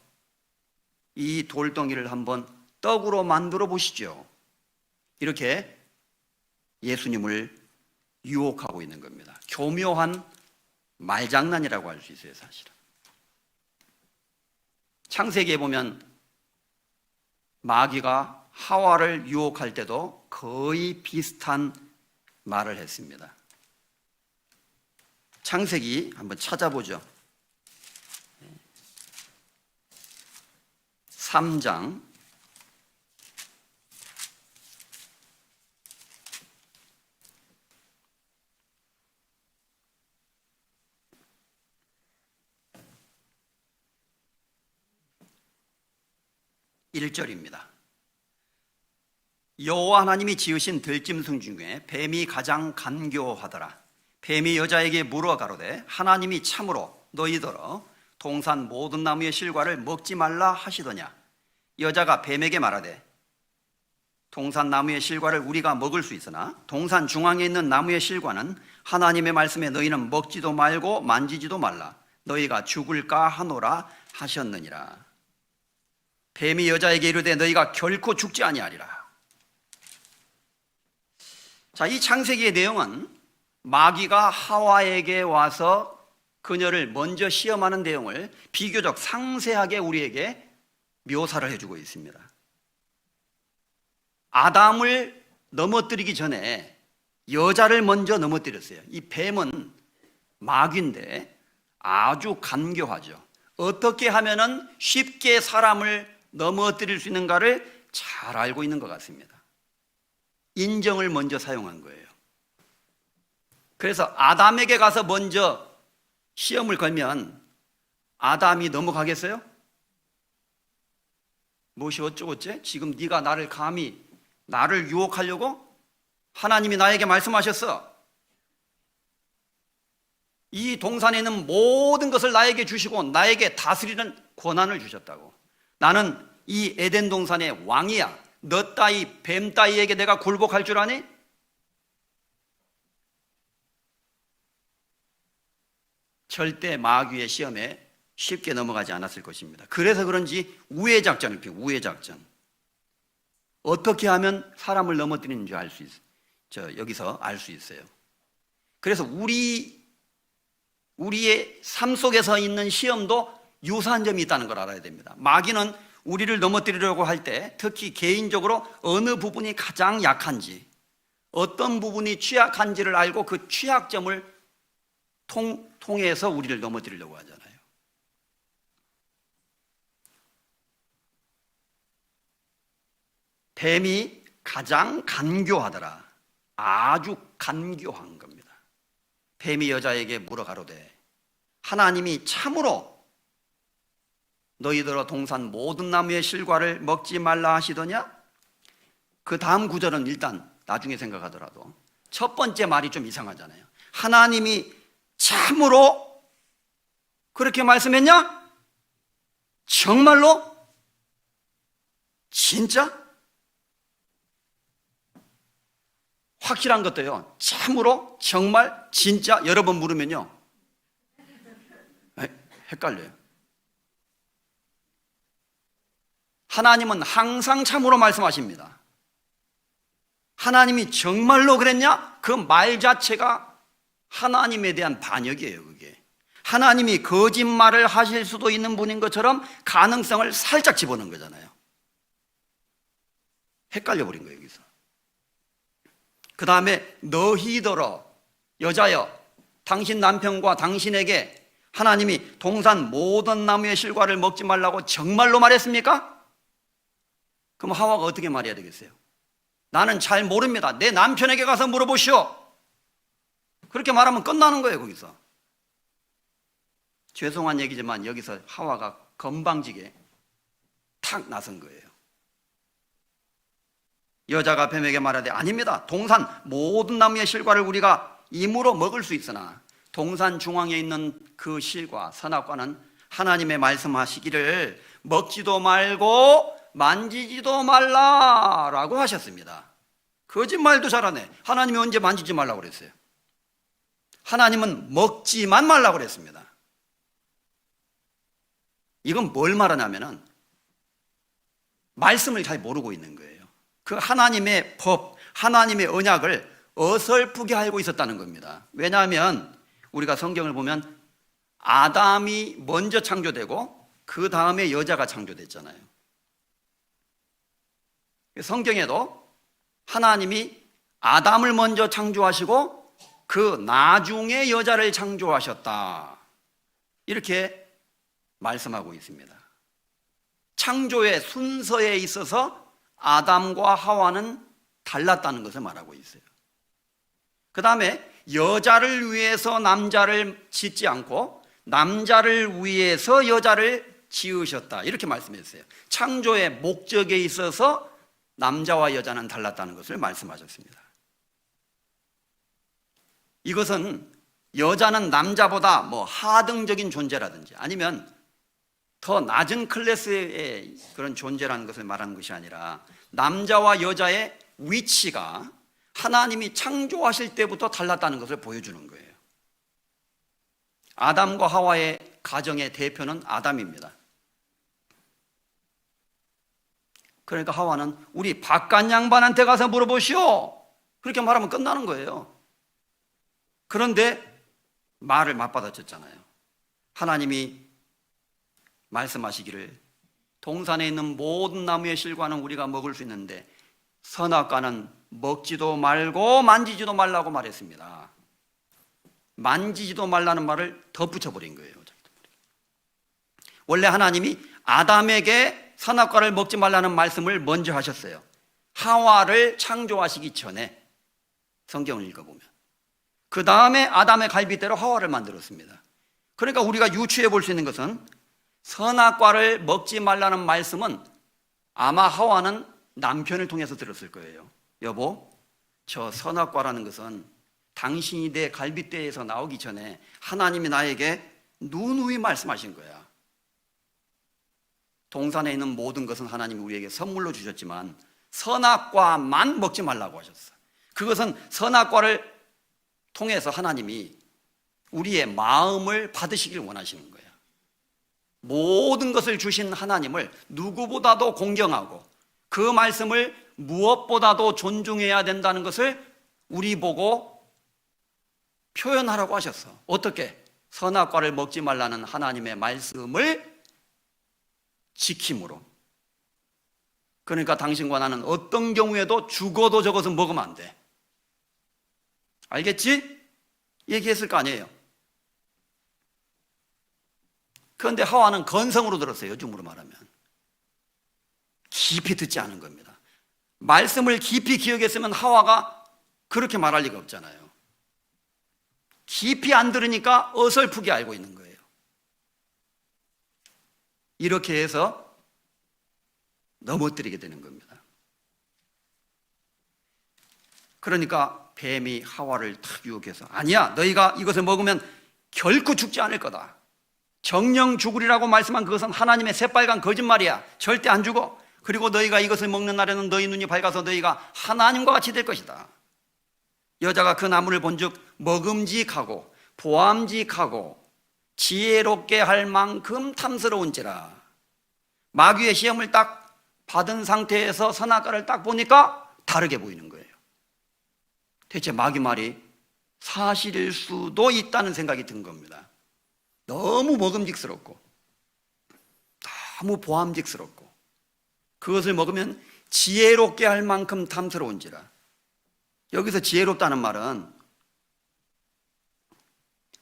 이 돌덩이를 한번 떡으로 만들어 보시죠. 이렇게 예수님을 유혹하고 있는 겁니다. 교묘한 말장난이라고 할 수 있어요, 사실은. 창세기에 보면 마귀가 하와를 유혹할 때도 거의 비슷한 말을 했습니다. 창세기 한번 찾아보죠. 3장 1절입니다. 여호와 하나님이 지으신 들짐승 중에 뱀이 가장 간교하더라. 뱀이 여자에게 물어 가로되 하나님이 참으로 너희더러 동산 모든 나무의 실과를 먹지 말라 하시더냐. 여자가 뱀에게 말하되 동산 나무의 실과를 우리가 먹을 수 있으나 동산 중앙에 있는 나무의 실과는 하나님의 말씀에 너희는 먹지도 말고 만지지도 말라. 너희가 죽을까 하노라 하셨느니라. 뱀이 여자에게 이르되 너희가 결코 죽지 아니하리라. 자, 이 창세기의 내용은 마귀가 하와에게 와서 그녀를 먼저 시험하는 내용을 비교적 상세하게 우리에게 묘사를 해주고 있습니다. 아담을 넘어뜨리기 전에 여자를 먼저 넘어뜨렸어요. 이 뱀은 마귀인데 아주 간교하죠. 어떻게 하면은 쉽게 사람을 넘어뜨릴 수 있는가를 잘 알고 있는 것 같습니다. 인정을 먼저 사용한 거예요. 그래서 아담에게 가서 먼저 시험을 걸면 아담이 넘어가겠어요? 무엇이 어쩌고째? 지금 네가 나를 감히 나를 유혹하려고? 하나님이 나에게 말씀하셨어. 이 동산에 있는 모든 것을 나에게 주시고 나에게 다스리는 권한을 주셨다고. 나는 이 에덴 동산의 왕이야. 너 따위 뱀 따위에게 내가 굴복할 줄 아니? 절대 마귀의 시험에 쉽게 넘어가지 않았을 것입니다. 그래서 그런지 우회작전을 펴고 우회작전. 어떻게 하면 사람을 넘어뜨리는지 알 수 있어요. 여기서 알 수 있어요. 그래서 우리의 삶 속에서 있는 시험도 유사한 점이 있다는 걸 알아야 됩니다. 마귀는 우리를 넘어뜨리려고 할 때 특히 개인적으로 어느 부분이 가장 약한지, 어떤 부분이 취약한지를 알고 그 취약점을 통해서 우리를 넘어뜨리려고 하잖아요. 뱀이 가장 간교하더라. 아주 간교한 겁니다. 뱀이 여자에게 물어 가로되 하나님이 참으로 너희들어 동산 모든 나무의 실과를 먹지 말라 하시더냐? 그 다음 구절은 일단 나중에 생각하더라도 첫 번째 말이 좀 이상하잖아요. 하나님이 참으로 그렇게 말씀했냐? 정말로? 진짜? 확실한 것도요, 참으로, 정말, 진짜 여러 번 물으면요 헷갈려요. 하나님은 항상 참으로 말씀하십니다. 하나님이 정말로 그랬냐? 그 말 자체가 하나님에 대한 반역이에요. 그게 하나님이 거짓말을 하실 수도 있는 분인 것처럼 가능성을 살짝 집어넣은 거잖아요. 헷갈려 버린 거예요. 여기서 그 다음에 너희더러 여자여 당신 남편과 당신에게 하나님이 동산 모든 나무의 실과를 먹지 말라고 정말로 말했습니까? 그럼 하와가 어떻게 말해야 되겠어요? 나는 잘 모릅니다. 내 남편에게 가서 물어보시오. 그렇게 말하면 끝나는 거예요. 거기서 죄송한 얘기지만 여기서 하와가 건방지게 탁 나선 거예요. 여자가 뱀에게 말하되 아닙니다. 동산 모든 나무의 실과를 우리가 임으로 먹을 수 있으나 동산 중앙에 있는 그 실과 선악과는 하나님의 말씀하시기를 먹지도 말고 만지지도 말라라고 하셨습니다. 거짓말도 잘하네. 하나님이 언제 만지지 말라고 그랬어요? 하나님은 먹지만 말라고 그랬습니다. 이건 뭘 말하냐면은 말씀을 잘 모르고 있는 거예요. 그 하나님의 법, 하나님의 언약을 어설프게 알고 있었다는 겁니다. 왜냐하면 우리가 성경을 보면 아담이 먼저 창조되고 그 다음에 여자가 창조됐잖아요. 성경에도 하나님이 아담을 먼저 창조하시고 그 나중에 여자를 창조하셨다 이렇게 말씀하고 있습니다. 창조의 순서에 있어서 아담과 하와는 달랐다는 것을 말하고 있어요. 그 다음에 여자를 위해서 남자를 짓지 않고 남자를 위해서 여자를 지으셨다 이렇게 말씀했어요. 창조의 목적에 있어서 남자와 여자는 달랐다는 것을 말씀하셨습니다. 이것은 여자는 남자보다 하등적인 존재라든지 아니면 더 낮은 클래스의 그런 존재라는 것을 말하는 것이 아니라 남자와 여자의 위치가 하나님이 창조하실 때부터 달랐다는 것을 보여주는 거예요. 아담과 하와의 가정의 대표는 아담입니다. 그러니까 하와는 우리 바깥 양반한테 가서 물어보시오 그렇게 말하면 끝나는 거예요. 그런데 말을 맞받아쳤잖아요. 하나님이 말씀하시기를 동산에 있는 모든 나무의 실과는 우리가 먹을 수 있는데 선악과는 먹지도 말고 만지지도 말라고 말했습니다. 만지지도 말라는 말을 덧붙여버린 거예요. 원래 하나님이 아담에게 선악과를 먹지 말라는 말씀을 먼저 하셨어요. 하와를 창조하시기 전에 성경을 읽어보면 그 다음에 아담의 갈빗대로 하와를 만들었습니다. 그러니까 우리가 유추해 볼 수 있는 것은 선악과를 먹지 말라는 말씀은 아마 하와는 남편을 통해서 들었을 거예요. 여보, 저 선악과라는 것은 당신이 내 갈빗대에서 나오기 전에 하나님이 나에게 누누이 말씀하신 거야. 동산에 있는 모든 것은 하나님이 우리에게 선물로 주셨지만 선악과만 먹지 말라고 하셨어. 그것은 선악과를 통해서 하나님이 우리의 마음을 받으시길 원하시는 거야. 모든 것을 주신 하나님을 누구보다도 공경하고 그 말씀을 무엇보다도 존중해야 된다는 것을 우리 보고 표현하라고 하셨어. 어떻게? 선악과를 먹지 말라는 하나님의 말씀을 지킴으로. 그러니까 당신과 나는 어떤 경우에도 죽어도 저것은 먹으면 안 돼. 알겠지? 얘기했을 거 아니에요. 그런데 하와는 건성으로 들었어요. 요즘으로 말하면 깊이 듣지 않은 겁니다. 말씀을 깊이 기억했으면 하와가 그렇게 말할 리가 없잖아요. 깊이 안 들으니까 어설프게 알고 있는 거예요. 이렇게 해서 넘어뜨리게 되는 겁니다. 그러니까 뱀이 하와를 탁 유혹해서 아니야, 너희가 이것을 먹으면 결코 죽지 않을 거다. 정령 죽으리라고 말씀한 그것은 하나님의 새빨간 거짓말이야. 절대 안 죽어. 그리고 너희가 이것을 먹는 날에는 너희 눈이 밝아서 너희가 하나님과 같이 될 것이다. 여자가 그 나무를 본즉 먹음직하고 보암직하고 지혜롭게 할 만큼 탐스러운지라. 마귀의 시험을 딱 받은 상태에서 선악과를 딱 보니까 다르게 보이는 거예요. 대체 마귀 말이 사실일 수도 있다는 생각이 든 겁니다. 너무 먹음직스럽고 너무 보암직스럽고 그것을 먹으면 지혜롭게 할 만큼 탐스러운지라. 여기서 지혜롭다는 말은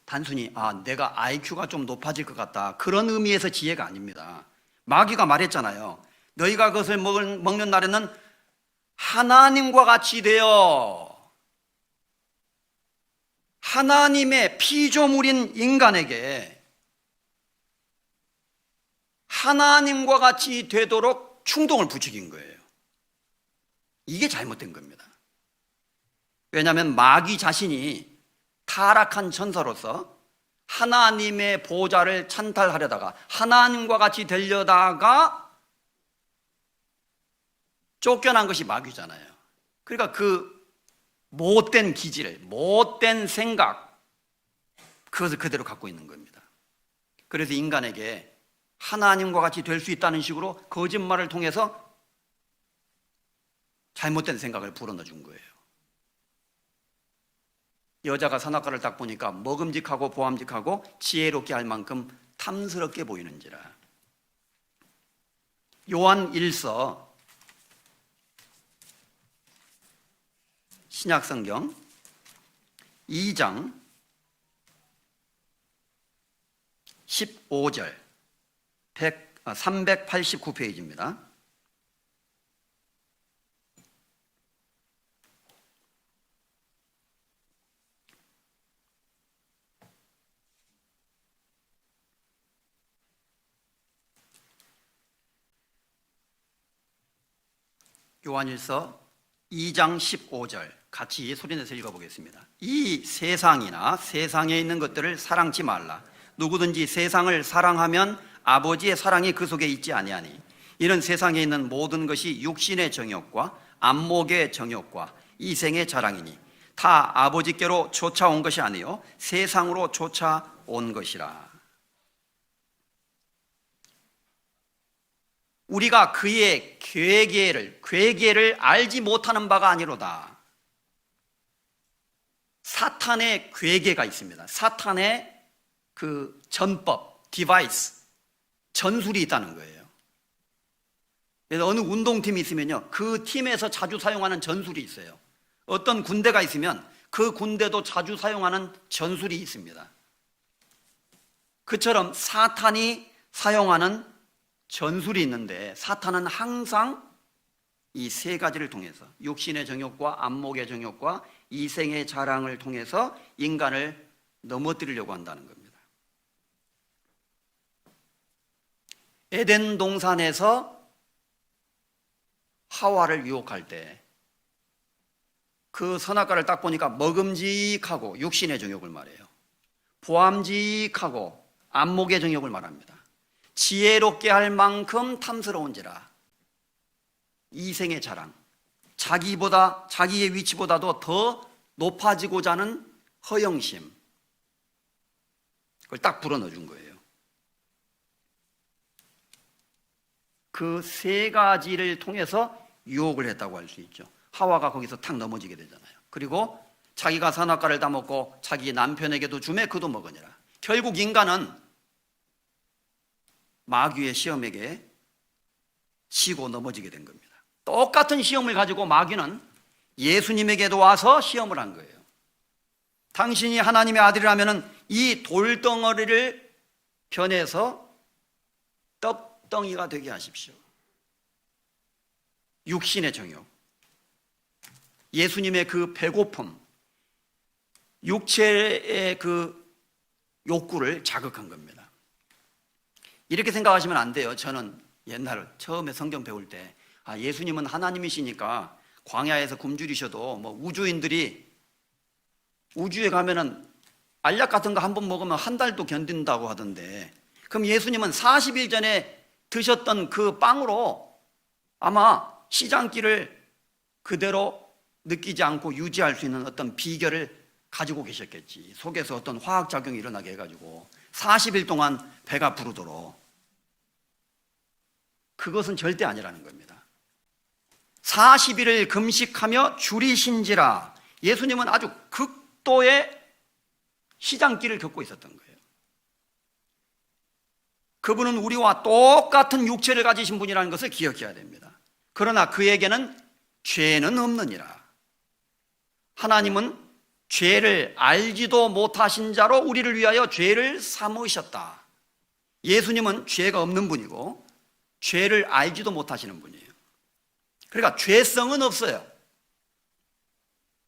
단순히 내가 IQ가 좀 높아질 것 같다 그런 의미에서 지혜가 아닙니다. 마귀가 말했잖아요. 너희가 그것을 먹는 날에는 하나님과 같이 되어 하나님의 피조물인 인간에게 하나님과 같이 되도록 충동을 부추긴 거예요. 이게 잘못된 겁니다. 왜냐하면 마귀 자신이 타락한 천사로서 하나님의 보좌를 찬탈하려다가 하나님과 같이 되려다가 쫓겨난 것이 마귀잖아요. 그러니까 그 못된 기질, 못된 생각, 그것을 그대로 갖고 있는 겁니다. 그래서 인간에게 하나님과 같이 될 수 있다는 식으로 거짓말을 통해서 잘못된 생각을 불어넣어 준 거예요. 여자가 선악과를 딱 보니까 먹음직하고 보암직하고 지혜롭게 할 만큼 탐스럽게 보이는지라. 요한 1서 신약성경 2장 15절 389페이지입니다. 요한일서 2장 15절 같이 소리내서 읽어보겠습니다. 이 세상이나 세상에 있는 것들을 사랑치 말라. 누구든지 세상을 사랑하면 아버지의 사랑이 그 속에 있지 아니하니 이는 세상에 있는 모든 것이 육신의 정욕과 안목의 정욕과 이생의 자랑이니 다 아버지께로 쫓아온 것이 아니요 세상으로 쫓아온 것이라. 우리가 그의 괴계를 알지 못하는 바가 아니로다. 사탄의 괴계가 있습니다. 사탄의 그 전법, 디바이스, 전술이 있다는 거예요. 그래서 어느 운동팀이 있으면요, 그 팀에서 자주 사용하는 전술이 있어요. 어떤 군대가 있으면 그 군대도 자주 사용하는 전술이 있습니다. 그처럼 사탄이 사용하는 전술이 있는데 사탄은 항상 이 세 가지를 통해서 육신의 정욕과 안목의 정욕과 이생의 자랑을 통해서 인간을 넘어뜨리려고 한다는 겁니다. 에덴 동산에서 하와를 유혹할 때 그 선악과를 딱 보니까 먹음직하고 육신의 정욕을 말해요. 보암직하고 안목의 정욕을 말합니다. 지혜롭게 할 만큼 탐스러운지라. 이생의 자랑, 자기의 위치보다도 더 높아지고자 하는 허영심, 그걸 딱 불어넣어 준 거예요. 그 세 가지를 통해서 유혹을 했다고 할 수 있죠. 하와가 거기서 탁 넘어지게 되잖아요. 그리고 자기가 선악과를 다 먹고 자기 남편에게도 주매 그도 먹으니라. 결국 인간은 마귀의 시험에게 지고 넘어지게 된 겁니다. 똑같은 시험을 가지고 마귀는 예수님에게도 와서 시험을 한 거예요. 당신이 하나님의 아들이라면 이 돌덩어리를 변해서 떡덩이가 되게 하십시오. 육신의 정욕, 예수님의 그 배고픔, 육체의 그 욕구를 자극한 겁니다. 이렇게 생각하시면 안 돼요. 저는 옛날 처음에 성경 배울 때 예수님은 하나님이시니까 광야에서 굶주리셔도 뭐 우주인들이 우주에 가면은 알약 같은 거 한 번 먹으면 한 달도 견딘다고 하던데, 그럼 예수님은 40일 전에 드셨던 그 빵으로 아마 시장길을 그대로 느끼지 않고 유지할 수 있는 어떤 비결을 가지고 계셨겠지. 속에서 어떤 화학작용이 일어나게 해가지고 40일 동안 배가 부르도록. 그것은 절대 아니라는 겁니다. 40일을 금식하며 줄이신지라. 예수님은 아주 극도의 시장길을 겪고 있었던 거예요. 그분은 우리와 똑같은 육체를 가지신 분이라는 것을 기억해야 됩니다. 그러나 그에게는 죄는 없느니라. 하나님은 죄를 알지도 못하신 자로 우리를 위하여 죄를 삼으셨다. 예수님은 죄가 없는 분이고 죄를 알지도 못하시는 분이에요. 그러니까 죄성은 없어요.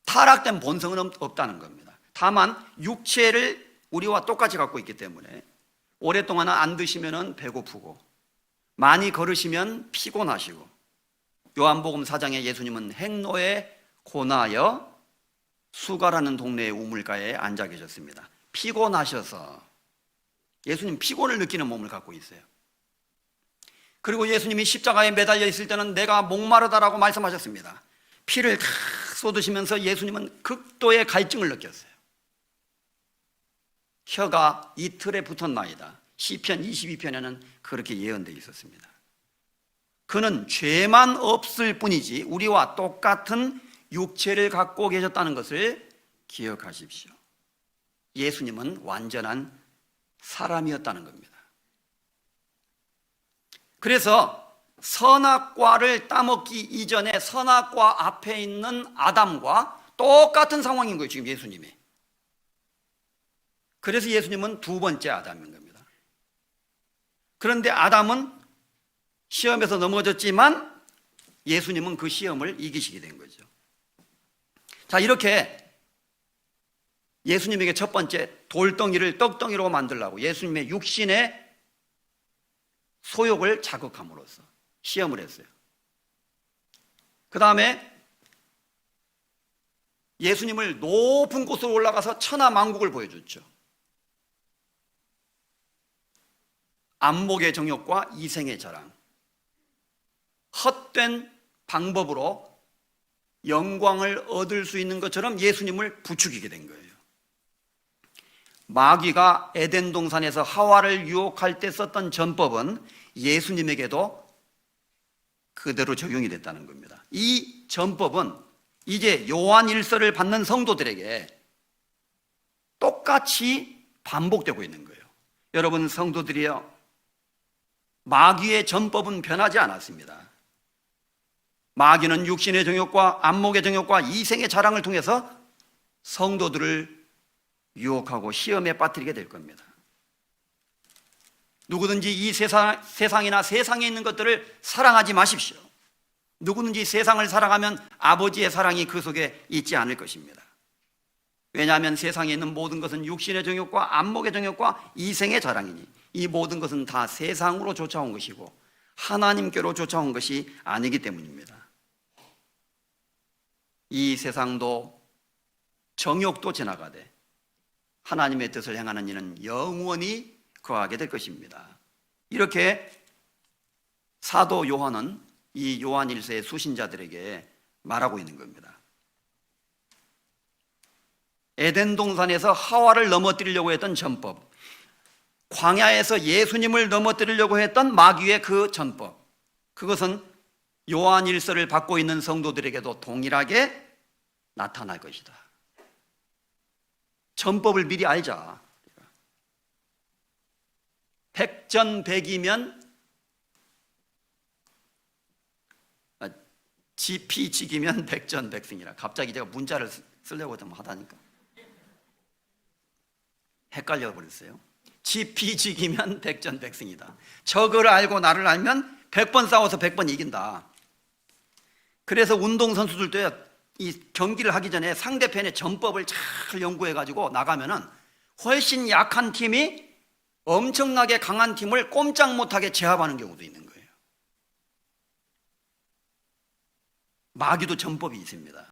타락된 본성은 없다는 겁니다. 다만 육체를 우리와 똑같이 갖고 있기 때문에 오랫동안 안 드시면 배고프고 많이 걸으시면 피곤하시고, 요한복음 4장에 예수님은 행로에 고나여 수가라는 동네의 우물가에 앉아 계셨습니다. 피곤하셔서, 예수님 피곤을 느끼는 몸을 갖고 있어요. 그리고 예수님이 십자가에 매달려 있을 때는 내가 목마르다라고 말씀하셨습니다. 피를 다 쏟으시면서 예수님은 극도의 갈증을 느꼈어요. 혀가 이틀에 붙었나이다. 시편 22편에는 그렇게 예언되어 있었습니다. 그는 죄만 없을 뿐이지 우리와 똑같은 육체를 갖고 계셨다는 것을 기억하십시오. 예수님은 완전한 사람이었다는 겁니다. 그래서 선악과를 따먹기 이전에 선악과 앞에 있는 아담과 똑같은 상황인 거예요, 지금 예수님이. 그래서 예수님은 두 번째 아담인 겁니다. 그런데 아담은 시험에서 넘어졌지만 예수님은 그 시험을 이기시게 된 거죠. 자, 이렇게 예수님에게 첫 번째 돌덩이를 떡덩이로 만들라고 예수님의 육신의 소욕을 자극함으로써 시험을 했어요. 그 다음에 예수님을 높은 곳으로 올라가서 천하만국을 보여줬죠. 안목의 정욕과 이생의 자랑, 헛된 방법으로 영광을 얻을 수 있는 것처럼 예수님을 부추기게 된 거예요. 마귀가 에덴 동산에서 하와를 유혹할 때 썼던 전법은 예수님에게도 그대로 적용이 됐다는 겁니다. 이 전법은 이제 요한 일서를 받는 성도들에게 똑같이 반복되고 있는 거예요. 여러분 성도들이요, 마귀의 전법은 변하지 않았습니다. 마귀는 육신의 정욕과 안목의 정욕과 이생의 자랑을 통해서 성도들을 유혹하고 시험에 빠뜨리게 될 겁니다. 누구든지 이 세상이나 세상에 있는 것들을 사랑하지 마십시오. 누구든지 세상을 사랑하면 아버지의 사랑이 그 속에 있지 않을 것입니다. 왜냐하면 세상에 있는 모든 것은 육신의 정욕과 안목의 정욕과 이생의 자랑이니 이 모든 것은 다 세상으로 쫓아온 것이고 하나님께로 쫓아온 것이 아니기 때문입니다. 이 세상도 정욕도 지나가되 하나님의 뜻을 행하는 이는 영원히 거하게 될 것입니다. 이렇게 사도 요한은 이 요한 일서의 수신자들에게 말하고 있는 겁니다. 에덴 동산에서 하와를 넘어뜨리려고 했던 전법, 광야에서 예수님을 넘어뜨리려고 했던 마귀의 그 전법, 그것은 요한 일서를 받고 있는 성도들에게도 동일하게 나타날 것이다. 전법을 미리 알자. 백전백이면 지피지기면 백전백승이라. 갑자기 제가 문자를 쓰려고 하다니까 헷갈려 버렸어요. 지피지기면 백전백승이다. 적을 알고 나를 알면 100번 싸워서 100번 이긴다. 그래서 운동선수들도 이 경기를 하기 전에 상대편의 전법을 잘 연구해 가지고 나가면은 훨씬 약한 팀이 엄청나게 강한 팀을 꼼짝 못하게 제압하는 경우도 있는 거예요. 마귀도 전법이 있습니다.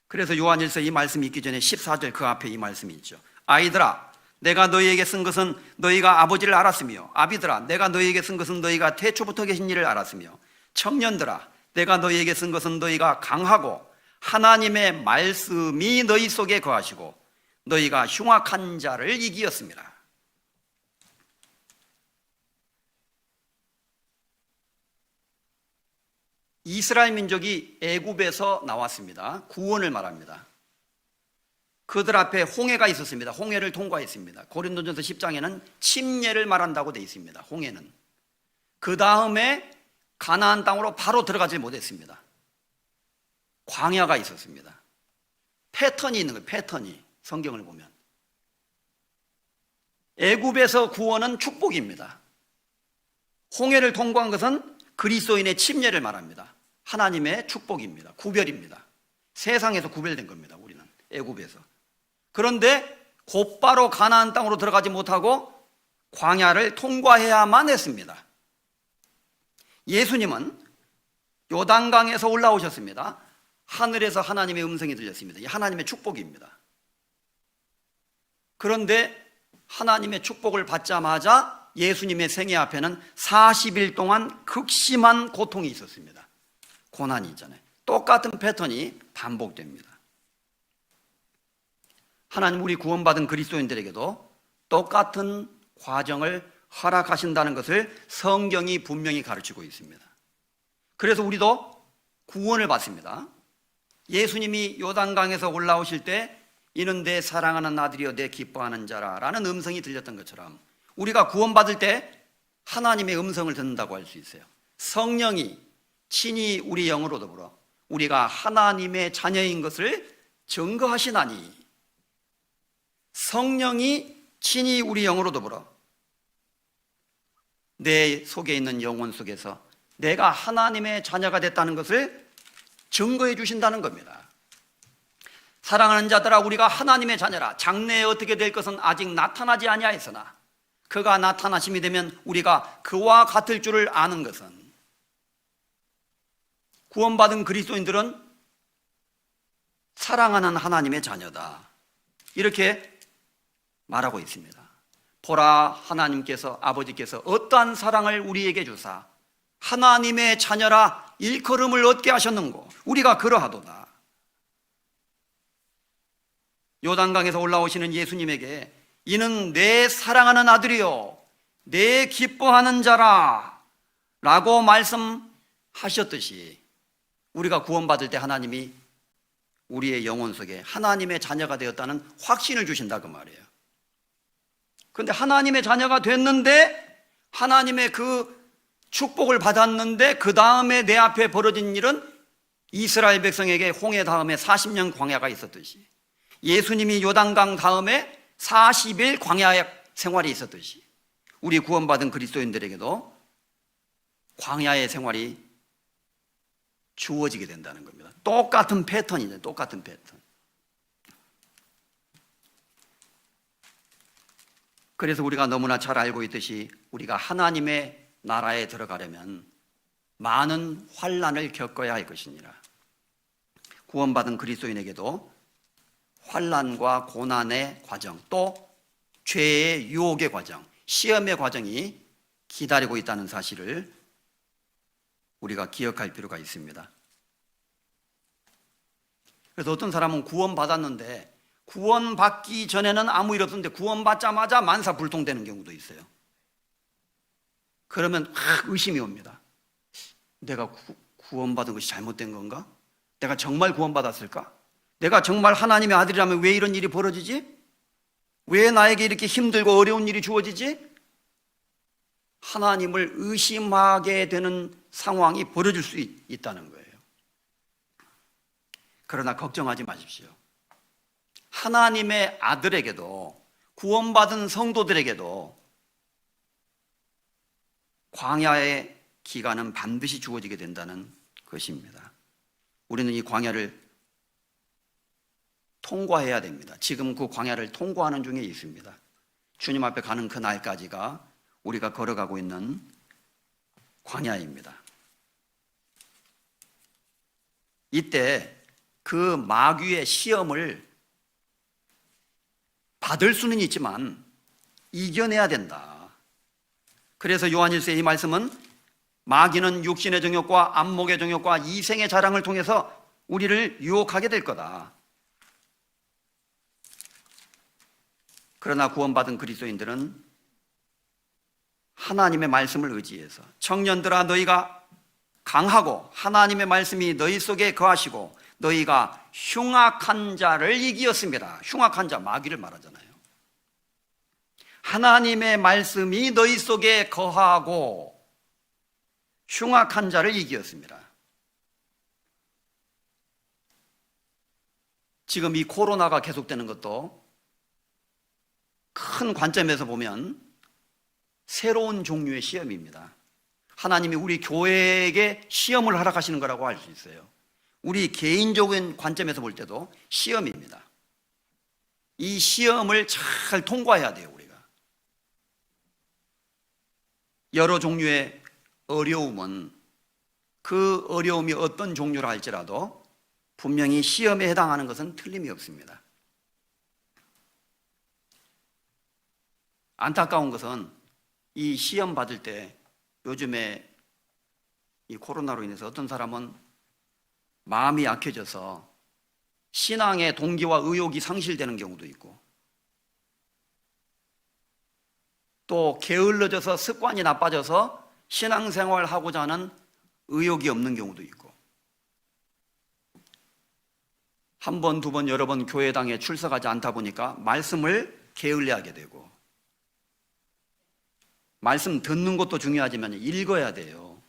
그래서 요한일서 이 말씀이 있기 전에 14절 그 앞에 이 말씀이 있죠. 아이들아, 내가 너희에게 쓴 것은 너희가 아버지를 알았으며, 아비들아, 내가 너희에게 쓴 것은 너희가 태초부터 계신 일을 알았으며, 청년들아, 내가 너희에게 쓴 것은 너희가 강하고 하나님의 말씀이 너희 속에 거하시고 너희가 흉악한 자를 이기었습니다. 이스라엘 민족이 애굽에서 나왔습니다. 구원을 말합니다. 그들 앞에 홍해가 있었습니다. 홍해를 통과했습니다. 고린도전서 10장에는 침례를 말한다고 되어 있습니다. 홍해는. 그 다음에 가나안 땅으로 바로 들어가지 못했습니다. 광야가 있었습니다. 패턴이 있는 거예요. 패턴이. 성경을 보면 애굽에서 구원은 축복입니다. 홍해를 통과한 것은 그리스도인의 침례를 말합니다. 하나님의 축복입니다. 구별입니다. 세상에서 구별된 겁니다. 우리는 애굽에서. 그런데 곧바로 가나안 땅으로 들어가지 못하고 광야를 통과해야만 했습니다. 예수님은 요단강에서 올라오셨습니다. 하늘에서 하나님의 음성이 들렸습니다. 이 하나님의 축복입니다. 그런데 하나님의 축복을 받자마자 예수님의 생애 앞에는 40일 동안 극심한 고통이 있었습니다. 고난이 있잖아요. 똑같은 패턴이 반복됩니다. 하나님 우리 구원받은 그리스도인들에게도 똑같은 과정을 허락하신다는 것을 성경이 분명히 가르치고 있습니다. 그래서 우리도 구원을 받습니다. 예수님이 요단강에서 올라오실 때 이는 내 사랑하는 아들이여 내 기뻐하는 자라 라는 음성이 들렸던 것처럼 우리가 구원받을 때 하나님의 음성을 듣는다고 할 수 있어요. 성령이 친히 우리 영으로 더불어 우리가 하나님의 자녀인 것을 증거하시나니, 성령이 친히 우리 영으로 더불어 내 속에 있는 영혼 속에서 내가 하나님의 자녀가 됐다는 것을 증거해 주신다는 겁니다. 사랑하는 자들아, 우리가 하나님의 자녀라. 장래에 어떻게 될 것은 아직 나타나지 아니하였으나 그가 나타나심이 되면 우리가 그와 같을 줄을 아는 것은, 구원받은 그리스도인들은 사랑하는 하나님의 자녀다, 이렇게 말하고 있습니다. 보라, 하나님께서, 아버지께서 어떠한 사랑을 우리에게 주사 하나님의 자녀라 일컬음을 얻게 하셨는고 우리가 그러하도다. 요단강에서 올라오시는 예수님에게 이는 내 사랑하는 아들이요 내 기뻐하는 자라 라고 말씀하셨듯이 우리가 구원받을 때 하나님이 우리의 영혼 속에 하나님의 자녀가 되었다는 확신을 주신다 그 말이에요. 그런데 하나님의 자녀가 됐는데, 하나님의 그 축복을 받았는데 그 다음에 내 앞에 벌어진 일은 이스라엘 백성에게 홍해 다음에 40년 광야가 있었듯이, 예수님이 요단강 다음에 40일 광야 생활이 있었듯이 우리 구원받은 그리스도인들에게도 광야의 생활이 주어지게 된다는 겁니다. 똑같은 패턴이죠. 똑같은 패턴. 그래서 우리가 너무나 잘 알고 있듯이 우리가 하나님의 나라에 들어가려면 많은 환난을 겪어야 할 것이니라. 구원받은 그리스도인에게도 환난과 고난의 과정, 또 죄의 유혹의 과정, 시험의 과정이 기다리고 있다는 사실을 우리가 기억할 필요가 있습니다. 그래서 어떤 사람은 구원받았는데 구원받기 전에는 아무 일 없었는데 구원받자마자 만사불통되는 경우도 있어요. 그러면 의심이 옵니다. 내가 구원받은 것이 잘못된 건가? 내가 정말 구원받았을까? 내가 정말 하나님의 아들이라면 왜 이런 일이 벌어지지? 왜 나에게 이렇게 힘들고 어려운 일이 주어지지? 하나님을 의심하게 되는 상황이 벌어질 수 있다는 거예요. 그러나 걱정하지 마십시오. 하나님의 아들에게도, 구원받은 성도들에게도 광야의 기간은 반드시 주어지게 된다는 것입니다. 우리는 이 광야를 통과해야 됩니다. 지금 그 광야를 통과하는 중에 있습니다. 주님 앞에 가는 그 날까지가 우리가 걸어가고 있는 광야입니다. 이때 그 마귀의 시험을 받을 수는 있지만 이겨내야 된다. 그래서 요한일서의 이 말씀은 마귀는 육신의 정욕과 안목의 정욕과 이생의 자랑을 통해서 우리를 유혹하게 될 거다. 그러나 구원받은 그리스도인들은 하나님의 말씀을 의지해서 청년들아 너희가 강하고 하나님의 말씀이 너희 속에 거하시고 너희가 흉악한 자를 이기었습니다. 흉악한 자, 마귀를 말하잖아요. 하나님의 말씀이 너희 속에 거하고 흉악한 자를 이기었습니다. 지금 이 코로나가 계속되는 것도 큰 관점에서 보면 새로운 종류의 시험입니다. 하나님이 우리 교회에게 시험을 허락하시는 거라고 할 수 있어요. 우리 개인적인 관점에서 볼 때도 시험입니다. 이 시험을 잘 통과해야 돼요, 우리가. 여러 종류의 어려움은 그 어려움이 어떤 종류라 할지라도 분명히 시험에 해당하는 것은 틀림이 없습니다. 안타까운 것은 이 시험 받을 때 요즘에 이 코로나로 인해서 어떤 사람은 마음이 약해져서 신앙의 동기와 의욕이 상실되는 경우도 있고 또 게을러져서 습관이 나빠져서 신앙생활을 하고자 하는 의욕이 없는 경우도 있고 한 번, 두 번, 여러 번 교회당에 출석하지 않다 보니까 말씀을 게을리하게 되고 말씀 듣는 것도 중요하지만 읽어야 돼요.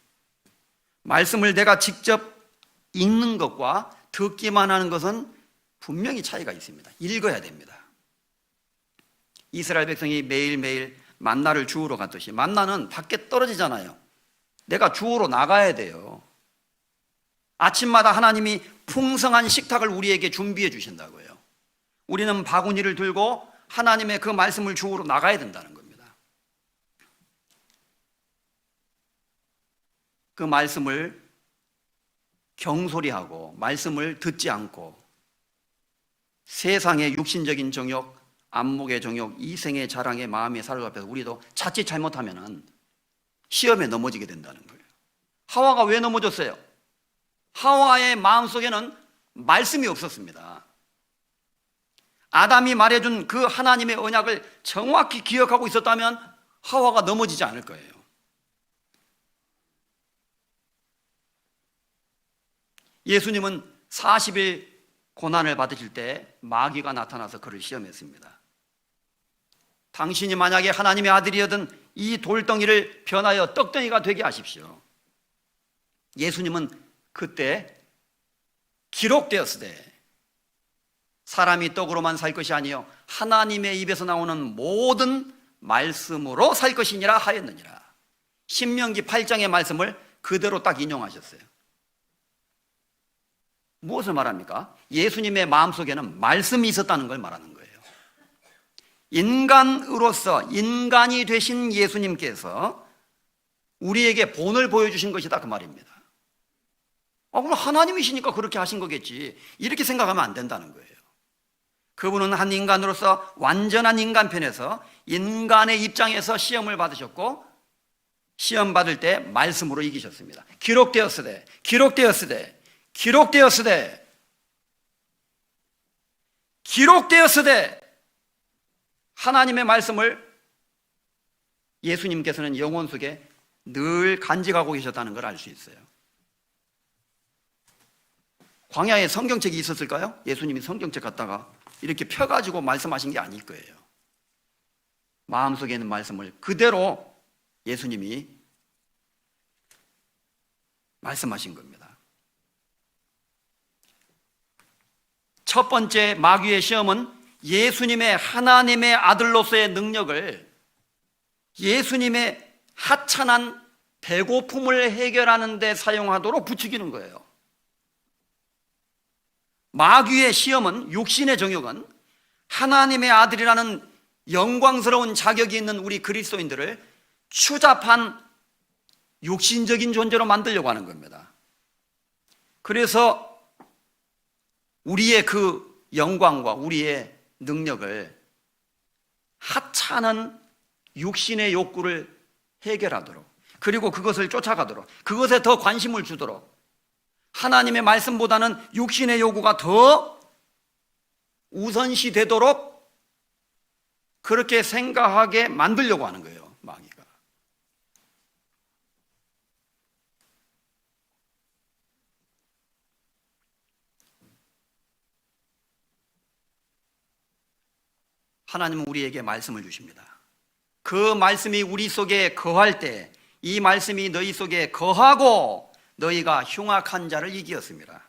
말씀을 내가 직접 읽는 것과 듣기만 하는 것은 분명히 차이가 있습니다. 읽어야 됩니다. 이스라엘 백성이 매일매일 만나를 주우러 갔듯이 만나는 밖에 떨어지잖아요. 내가 주우러 나가야 돼요. 아침마다 하나님이 풍성한 식탁을 우리에게 준비해 주신다고요. 우리는 바구니를 들고 하나님의 그 말씀을 주우러 나가야 된다는 겁니다. 그 말씀을 경솔히하고 말씀을 듣지 않고 세상의 육신적인 정욕, 안목의 정욕, 이생의 자랑의 마음의 살을 앞에서 우리도 자칫 잘못하면 시험에 넘어지게 된다는 거예요. 하와가 왜 넘어졌어요? 하와의 마음속에는 말씀이 없었습니다. 아담이 말해준 그 하나님의 언약을 정확히 기억하고 있었다면 하와가 넘어지지 않을 거예요. 예수님은 40일 고난을 받으실 때 마귀가 나타나서 그를 시험했습니다. 당신이 만약에 하나님의 아들이어든 이 돌덩이를 변하여 떡덩이가 되게 하십시오. 예수님은 그때 기록되었으되 사람이 떡으로만 살 것이 아니요 하나님의 입에서 나오는 모든 말씀으로 살 것이니라 하였느니라. 신명기 8장의 말씀을 그대로 딱 인용하셨어요. 무엇을 말합니까? 예수님의 마음속에는 말씀이 있었다는 걸 말하는 거예요. 인간으로서 인간이 되신 예수님께서 우리에게 본을 보여주신 것이다 그 말입니다. 그럼 하나님이시니까 그렇게 하신 거겠지 이렇게 생각하면 안 된다는 거예요. 그분은 한 인간으로서 완전한 인간편에서 인간의 입장에서 시험을 받으셨고 시험 받을 때 말씀으로 이기셨습니다. 기록되었으되 기록되었으되 기록되었으되 기록되었으되 하나님의 말씀을 예수님께서는 영혼 속에 늘 간직하고 계셨다는 걸 알 수 있어요. 광야에 성경책이 있었을까요? 예수님이 성경책 갖다가 이렇게 펴가지고 말씀하신 게 아닐 거예요. 마음속에 있는 말씀을 그대로 예수님이 말씀하신 겁니다. 첫 번째 마귀의 시험은 예수님의 하나님의 아들로서의 능력을 예수님의 하찮은 배고픔을 해결하는 데 사용하도록 부추기는 거예요. 마귀의 시험은, 육신의 정욕은 하나님의 아들이라는 영광스러운 자격이 있는 우리 그리스도인들을 추잡한 육신적인 존재로 만들려고 하는 겁니다. 그래서 우리의 그 영광과 우리의 능력을 하찮은 육신의 욕구를 해결하도록, 그리고 그것을 쫓아가도록, 그것에 더 관심을 주도록, 하나님의 말씀보다는 육신의 요구가 더 우선시 되도록 그렇게 생각하게 만들려고 하는 거예요, 마귀가. 하나님은 우리에게 말씀을 주십니다. 그 말씀이 우리 속에 거할 때 이 말씀이 너희 속에 거하고 너희가 흉악한 자를 이기었습니다.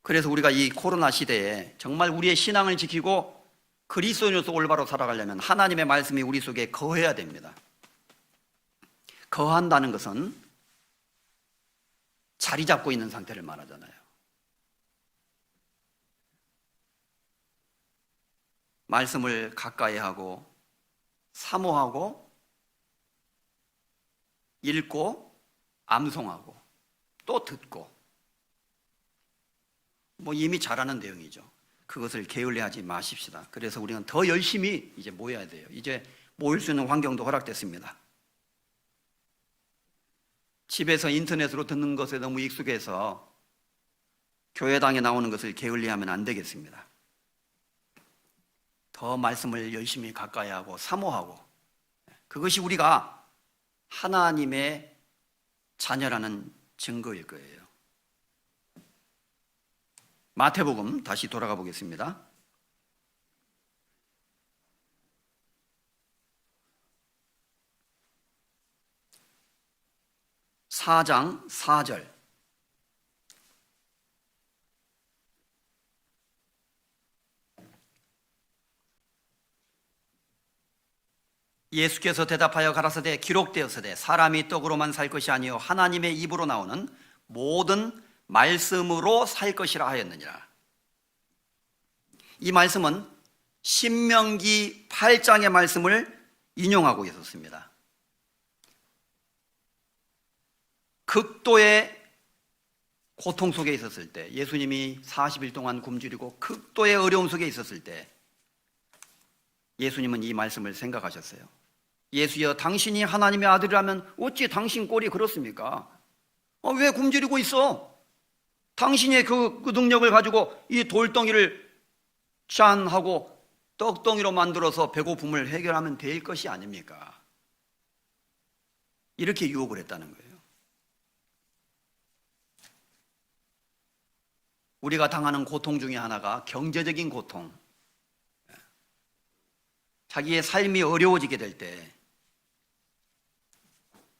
그래서 우리가 이 코로나 시대에 정말 우리의 신앙을 지키고 그리스도인으로서 올바로 살아가려면 하나님의 말씀이 우리 속에 거해야 됩니다. 거한다는 것은 자리 잡고 있는 상태를 말하잖아요. 말씀을 가까이 하고 사모하고 읽고 암송하고 또 듣고, 뭐 이미 잘하는 내용이죠. 그것을 게을리하지 마십시다. 그래서 우리는 더 열심히 이제 모여야 돼요. 이제 모일 수 있는 환경도 허락됐습니다. 집에서 인터넷으로 듣는 것에 너무 익숙해서 교회당에 나오는 것을 게을리하면 안 되겠습니다. 더 말씀을 열심히 가까이 하고 사모하고, 그것이 우리가 하나님의 자녀라는 증거일 거예요. 마태복음 다시 돌아가 보겠습니다. 4장 4절. 예수께서 대답하여 가라사대 기록되었으되 사람이 떡으로만 살 것이 아니요 하나님의 입으로 나오는 모든 말씀으로 살 것이라 하였느니라. 이 말씀은 신명기 8장의 말씀을 인용하고 있었습니다. 극도의 고통 속에 있었을 때, 예수님이 40일 동안 굶주리고 극도의 어려움 속에 있었을 때 예수님은 이 말씀을 생각하셨어요. 예수여, 당신이 하나님의 아들이라면 어찌 당신 꼴이 그렇습니까? 왜 굶주리고 있어? 당신의 그 능력을 가지고 이 돌덩이를 짠 하고 떡덩이로 만들어서 배고픔을 해결하면 될 것이 아닙니까? 이렇게 유혹을 했다는 거예요. 우리가 당하는 고통 중에 하나가 경제적인 고통, 자기의 삶이 어려워지게 될 때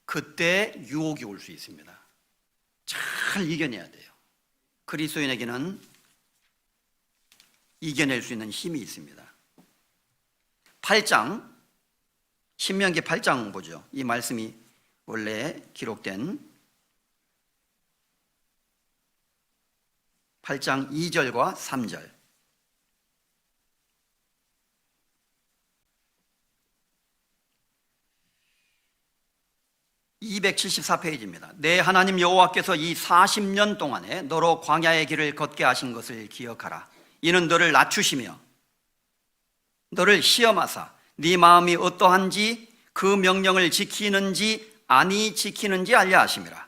그때 유혹이 올 수 있습니다. 잘 이겨내야 돼요. 그리스도인에게는 이겨낼 수 있는 힘이 있습니다. 8장, 신명기 8장 보죠. 이 말씀이 원래 기록된 8장 2절과 3절. (274페이지입니다) 내 하나님 여호와께서 이 40년 동안에 너로 광야의 길을 걷게 하신 것을 기억하라. 이는 너를 낮추시며 너를 시험하사 네 마음이 어떠한지 그 명령을 지키는지 아니 지키는지 알려 하심이라.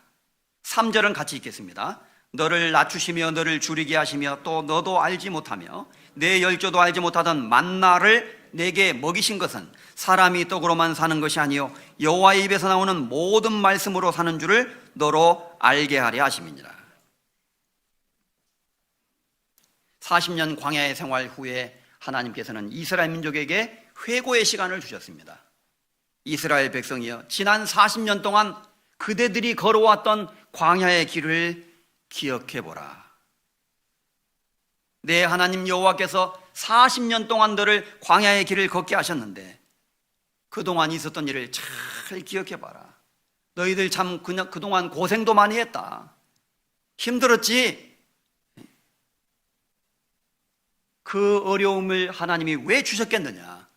3절은 같이 읽겠습니다. 너를 낮추시며 너를 줄이게 하시며 또 너도 알지 못하며 내 열조도 알지 못하던 만나를 내게 먹이신 것은 사람이 떡으로만 사는 것이 아니요 여호와의 입에서 나오는 모든 말씀으로 사는 줄을 너로 알게 하려 하심이니라. 40년 광야의 생활 후에 하나님께서는 이스라엘 민족에게 회고의 시간을 주셨습니다. 이스라엘 백성이여, 지난 40년 동안 그대들이 걸어왔던 광야의 길을 기억해보라. 내 하나님 여호와께서 40년 동안 너를 광야의 길을 걷게 하셨는데 그동안 있었던 일을 잘 기억해봐라. 너희들 참 그동안 고생도 많이 했다. 힘들었지? 그 어려움을 하나님이 왜 주셨겠느냐?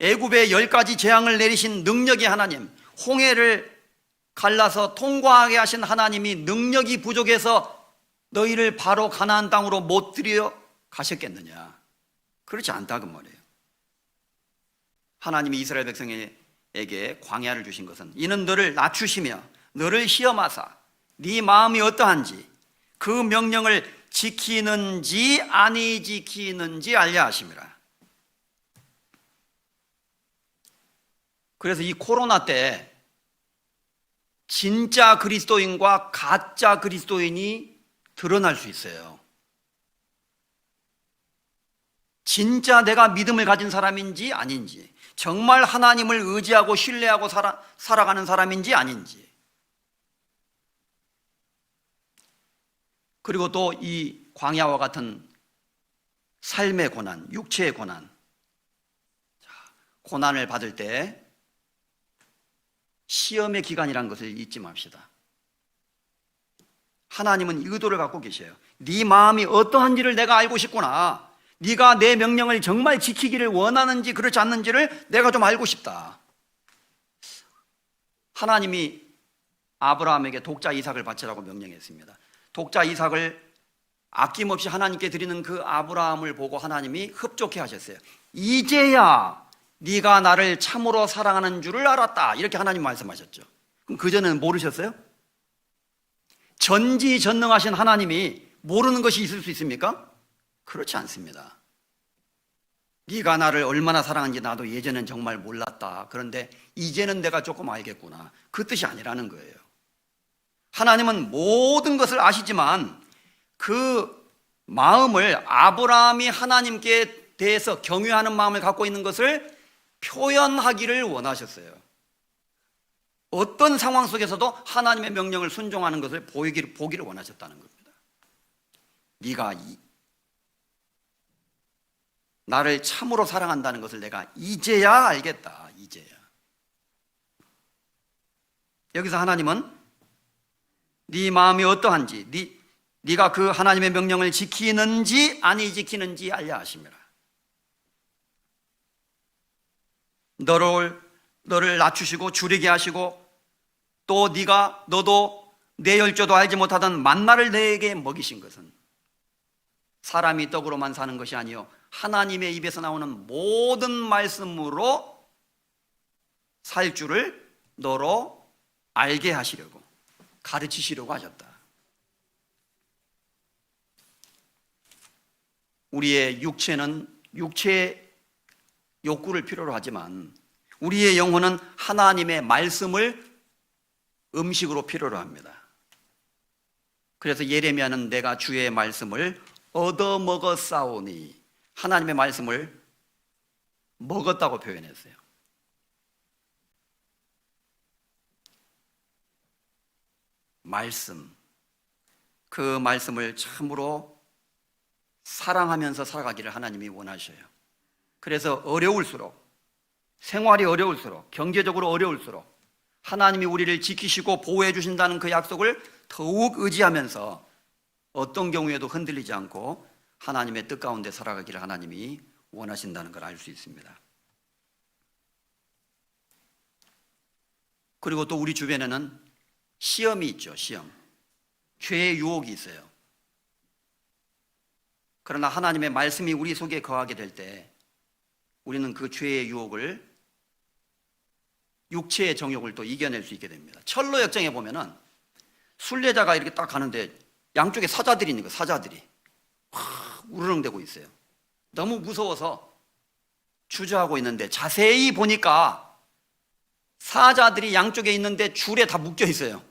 애굽에 10가지 재앙을 내리신 능력의 하나님, 홍해를 갈라서 통과하게 하신 하나님이 능력이 부족해서 너희를 바로 가나안 땅으로 못 들여 가셨겠느냐? 그렇지 않다 그 말이에요. 하나님이 이스라엘 백성에게 광야를 주신 것은 이는 너를 낮추시며 너를 시험하사 네 마음이 어떠한지 그 명령을 지키는지 아니 지키는지 알려 하심이라. 그래서 이 코로나 때 진짜 그리스도인과 가짜 그리스도인이 드러날 수 있어요. 진짜 내가 믿음을 가진 사람인지 아닌지, 정말 하나님을 의지하고 신뢰하고 살아가는 사람인지 아닌지, 그리고 또 이 광야와 같은 삶의 고난, 육체의 고난, 고난을 받을 때 시험의 기간이라는 것을 잊지 맙시다. 하나님은 의도를 갖고 계셔요. 네 마음이 어떠한지를 내가 알고 싶구나. 네가 내 명령을 정말 지키기를 원하는지 그렇지 않는지를 내가 좀 알고 싶다. 하나님이 아브라함에게 독자 이삭을 바치라고 명령했습니다. 독자 이삭을 아낌없이 하나님께 드리는 그 아브라함을 보고 하나님이 흡족해 하셨어요. 이제야 네가 나를 참으로 사랑하는 줄을 알았다, 이렇게 하나님 말씀하셨죠. 그럼 그전에는 모르셨어요? 전지전능하신 하나님이 모르는 것이 있을 수 있습니까? 그렇지 않습니다. 네가 나를 얼마나 사랑하는지 나도 예전엔 정말 몰랐다. 그런데 이제는 내가 조금 알겠구나. 그 뜻이 아니라는 거예요. 하나님은 모든 것을 아시지만 그 마음을, 아브라함이 하나님께 대해서 경외하는 마음을 갖고 있는 것을 표현하기를 원하셨어요. 어떤 상황 속에서도 하나님의 명령을 순종하는 것을 보기를 원하셨다는 겁니다. 네가 나를 참으로 사랑한다는 것을 내가 이제야 알겠다. 이제야. 여기서 하나님은 네 마음이 어떠한지, 네가 그 하나님의 명령을 지키는지 아니 지키는지 알려 하심이라. 너를 낮추시고 줄이게 하시고 또 너도 내 열조도 알지 못하던 만나를 내게 먹이신 것은 사람이 떡으로만 사는 것이 아니요 하나님의 입에서 나오는 모든 말씀으로 살 줄을 너로 알게 하시려고, 가르치시려고 하셨다. 우리의 육체는 육체의 욕구를 필요로 하지만 우리의 영혼은 하나님의 말씀을 음식으로 필요로 합니다. 그래서 예레미야는 내가 주의 말씀을 얻어먹었사오니, 하나님의 말씀을 먹었다고 표현했어요. 말씀, 그 말씀을 참으로 사랑하면서 살아가기를 하나님이 원하셔요. 그래서 어려울수록, 생활이 어려울수록, 경제적으로 어려울수록 하나님이 우리를 지키시고 보호해 주신다는 그 약속을 더욱 의지하면서 어떤 경우에도 흔들리지 않고 하나님의 뜻 가운데 살아가기를 하나님이 원하신다는 걸 알 수 있습니다. 그리고 또 우리 주변에는 시험이 있죠. 시험, 죄의 유혹이 있어요. 그러나 하나님의 말씀이 우리 속에 거하게 될 때 우리는 그 죄의 유혹을, 육체의 정욕을 또 이겨낼 수 있게 됩니다. 철로 역정에 보면은 순례자가 이렇게 딱 가는데 양쪽에 사자들이 있는 거예요. 사자들이 우르릉대고 있어요. 너무 무서워서 주저하고 있는데 자세히 보니까 사자들이 양쪽에 있는데 줄에 다 묶여 있어요.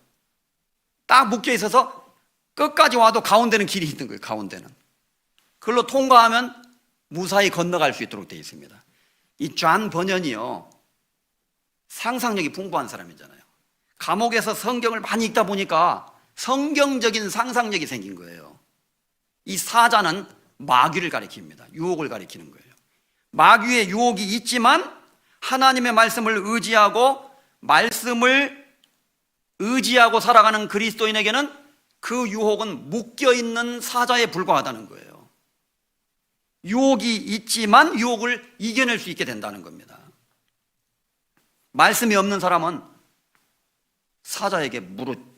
딱 묶여 있어서 끝까지 와도 가운데는 길이 있는 거예요. 가운데는. 그걸로 통과하면 무사히 건너갈 수 있도록 되어 있습니다. 이 존 버년이요, 상상력이 풍부한 사람이잖아요. 감옥에서 성경을 많이 읽다 보니까 성경적인 상상력이 생긴 거예요. 이 사자는 마귀를 가리킵니다. 유혹을 가리키는 거예요. 마귀의 유혹이 있지만 하나님의 말씀을 의지하고 살아가는 그리스도인에게는 그 유혹은 묶여있는 사자에 불과하다는 거예요. 유혹이 있지만 유혹을 이겨낼 수 있게 된다는 겁니다. 말씀이 없는 사람은 사자에게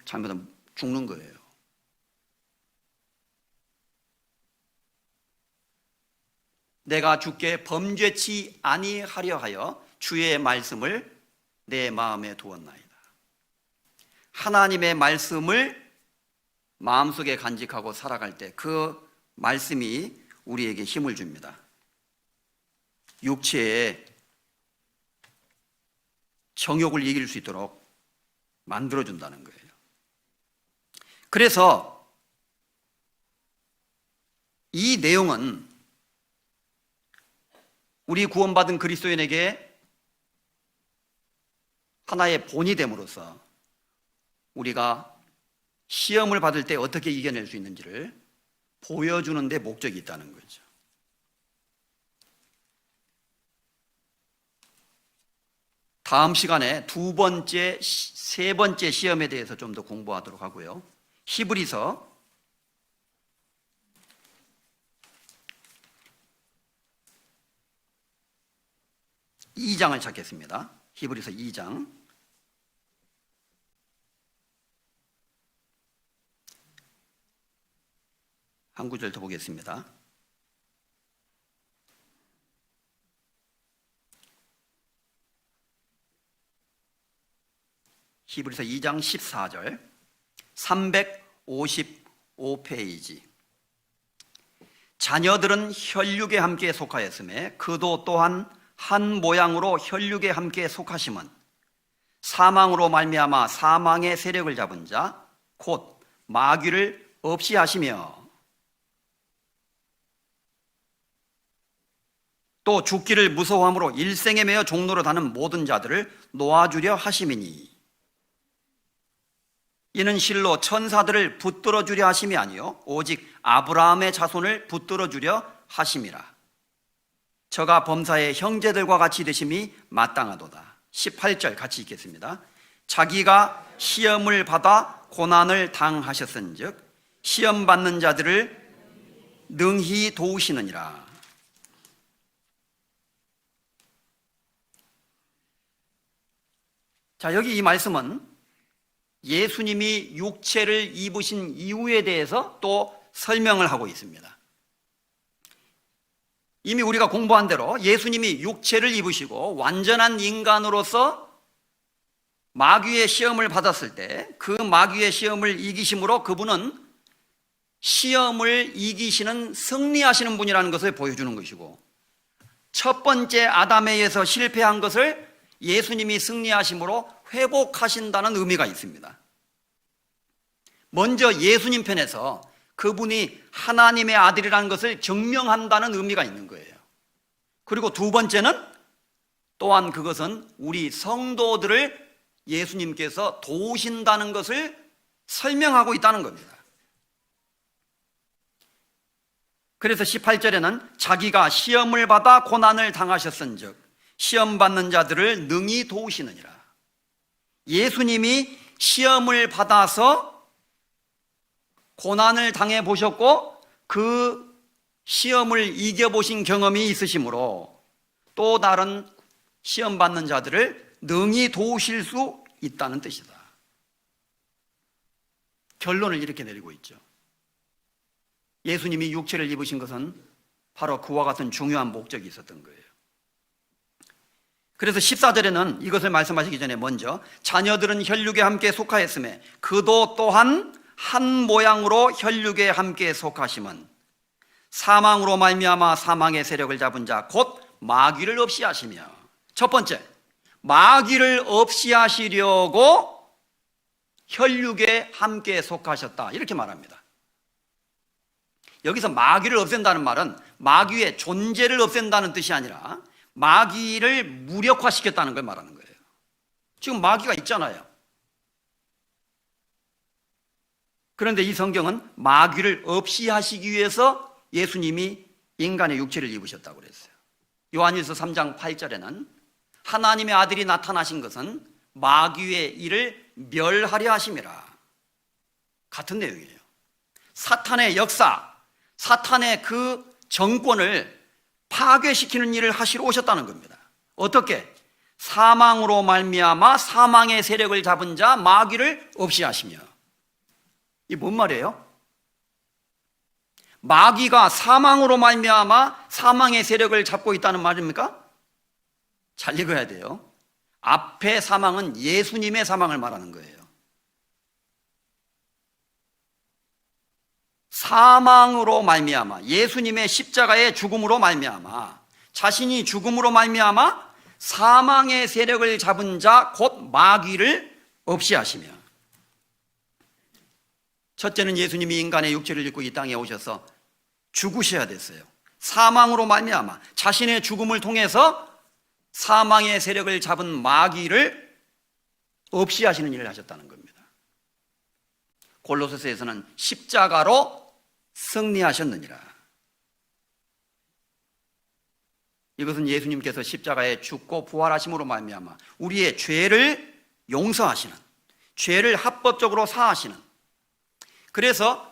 잘못하면 죽는 거예요. 내가 주께 범죄치 아니하려 하여 주의 말씀을 내 마음에 두었나이다. 하나님의 말씀을 마음속에 간직하고 살아갈 때 그 말씀이 우리에게 힘을 줍니다. 육체의 정욕을 이길 수 있도록 만들어준다는 거예요. 그래서 이 내용은 우리 구원받은 그리스도인에게 하나의 본이 됨으로써 우리가 시험을 받을 때 어떻게 이겨낼 수 있는지를 보여주는 데 목적이 있다는 거죠. 다음 시간에 세 번째 시험에 대해서 좀 더 공부하도록 하고요. 히브리서 2장을 찾겠습니다. 히브리서 2장 한 구절 더 보겠습니다. 히브리서 2장 14절 355페이지. 자녀들은 혈육에 함께 속하였음에 그도 또한 한 모양으로 혈육에 함께 속하심은 사망으로 말미암아 사망의 세력을 잡은 자 곧 마귀를 없이 하시며 또 죽기를 무서워함으로 일생에 매여 종로로 다는 모든 자들을 놓아주려 하심이니 이는 실로 천사들을 붙들어 주려 하심이 아니요 오직 아브라함의 자손을 붙들어 주려 하심이라. 저가 범사의 형제들과 같이 되심이 마땅하도다. 18절 같이 읽겠습니다. 자기가 시험을 받아 고난을 당하셨은즉 시험 받는 자들을 능히 도우시느니라. 자, 여기 이 말씀은 예수님이 육체를 입으신 이유에 대해서 또 설명을 하고 있습니다. 이미 우리가 공부한 대로 예수님이 육체를 입으시고 완전한 인간으로서 마귀의 시험을 받았을 때 그 마귀의 시험을 이기심으로 그분은 시험을 이기시는 승리하시는 분이라는 것을 보여주는 것이고, 첫 번째 아담에 의해서 실패한 것을 예수님이 승리하심으로 회복하신다는 의미가 있습니다. 먼저 예수님 편에서 그분이 하나님의 아들이라는 것을 증명한다는 의미가 있는 거예요. 그리고 두 번째는 또한 그것은 우리 성도들을 예수님께서 도우신다는 것을 설명하고 있다는 겁니다. 그래서 18절에는 자기가 시험을 받아 고난을 당하셨은즉 시험 받는 자들을 능히 도우시느니라. 예수님이 시험을 받아서 고난을 당해 보셨고 그 시험을 이겨보신 경험이 있으시므로 또 다른 시험 받는 자들을 능히 도우실 수 있다는 뜻이다. 결론을 이렇게 내리고 있죠. 예수님이 육체를 입으신 것은 바로 그와 같은 중요한 목적이 있었던 거예요. 그래서 14절에는 이것을 말씀하시기 전에 먼저 자녀들은 혈육에 함께 속하였음에 그도 또한 한 모양으로 혈육에 함께 속하심은 사망으로 말미암아 사망의 세력을 잡은 자 곧 마귀를 없이 하시며. 첫 번째, 마귀를 없이 하시려고 혈육에 함께 속하셨다, 이렇게 말합니다. 여기서 마귀를 없앤다는 말은 마귀의 존재를 없앤다는 뜻이 아니라 마귀를 무력화시켰다는 걸 말하는 거예요. 지금 마귀가 있잖아요. 그런데 이 성경은 마귀를 없이 하시기 위해서 예수님이 인간의 육체를 입으셨다고 그랬어요. 요한일서 3장 8절에는 하나님의 아들이 나타나신 것은 마귀의 일을 멸하려 하심이라. 같은 내용이에요. 사탄의 역사, 사탄의 그 정권을 파괴시키는 일을 하시러 오셨다는 겁니다. 어떻게? 사망으로 말미암아 사망의 세력을 잡은 자 마귀를 없이 하시며. 이게 뭔 말이에요? 마귀가 사망으로 말미암아 사망의 세력을 잡고 있다는 말입니까? 잘 읽어야 돼요. 앞에 사망은 예수님의 사망을 말하는 거예요. 사망으로 말미암아, 예수님의 십자가의 죽음으로 말미암아, 자신이 죽음으로 말미암아 사망의 세력을 잡은 자 곧 마귀를 없이 하시며. 첫째는 예수님이 인간의 육체를 입고 이 땅에 오셔서 죽으셔야 됐어요. 사망으로 말미암아 자신의 죽음을 통해서 사망의 세력을 잡은 마귀를 없이 하시는 일을 하셨다는 겁니다. 골로새서에서는 십자가로 승리하셨느니라. 이것은 예수님께서 십자가에 죽고 부활하심으로 말미암아 우리의 죄를 용서하시는, 죄를 합법적으로 사하시는, 그래서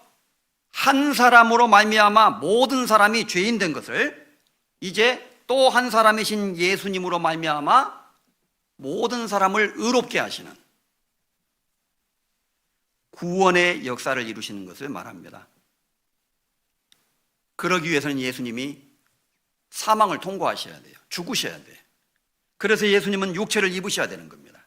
한 사람으로 말미암아 모든 사람이 죄인 된 것을 이제 또 한 사람이신 예수님으로 말미암아 모든 사람을 의롭게 하시는 구원의 역사를 이루시는 것을 말합니다. 그러기 위해서는 예수님이 사망을 통과하셔야 돼요. 죽으셔야 돼요. 그래서 예수님은 육체를 입으셔야 되는 겁니다.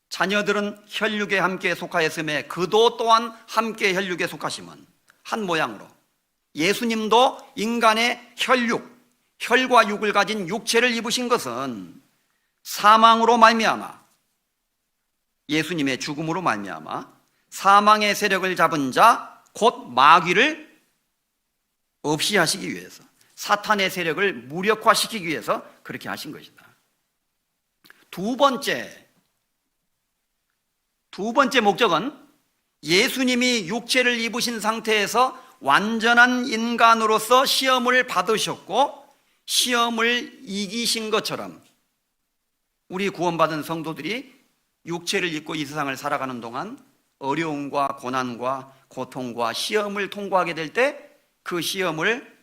자녀들은 혈육에 함께 속하였음에 그도 또한 함께 혈육에 속하심은 한 모양으로 예수님도 인간의 혈육, 혈과 육을 가진 육체를 입으신 것은 사망으로 말미암아 예수님의 죽음으로 말미암아 사망의 세력을 잡은 자 곧 마귀를 없이 하시기 위해서, 사탄의 세력을 무력화시키기 위해서 그렇게 하신 것이다. 두 번째 목적은 예수님이 육체를 입으신 상태에서 완전한 인간으로서 시험을 받으셨고 시험을 이기신 것처럼 우리 구원받은 성도들이 육체를 입고 이 세상을 살아가는 동안 어려움과 고난과 고통과 시험을 통과하게 될 때 그 시험을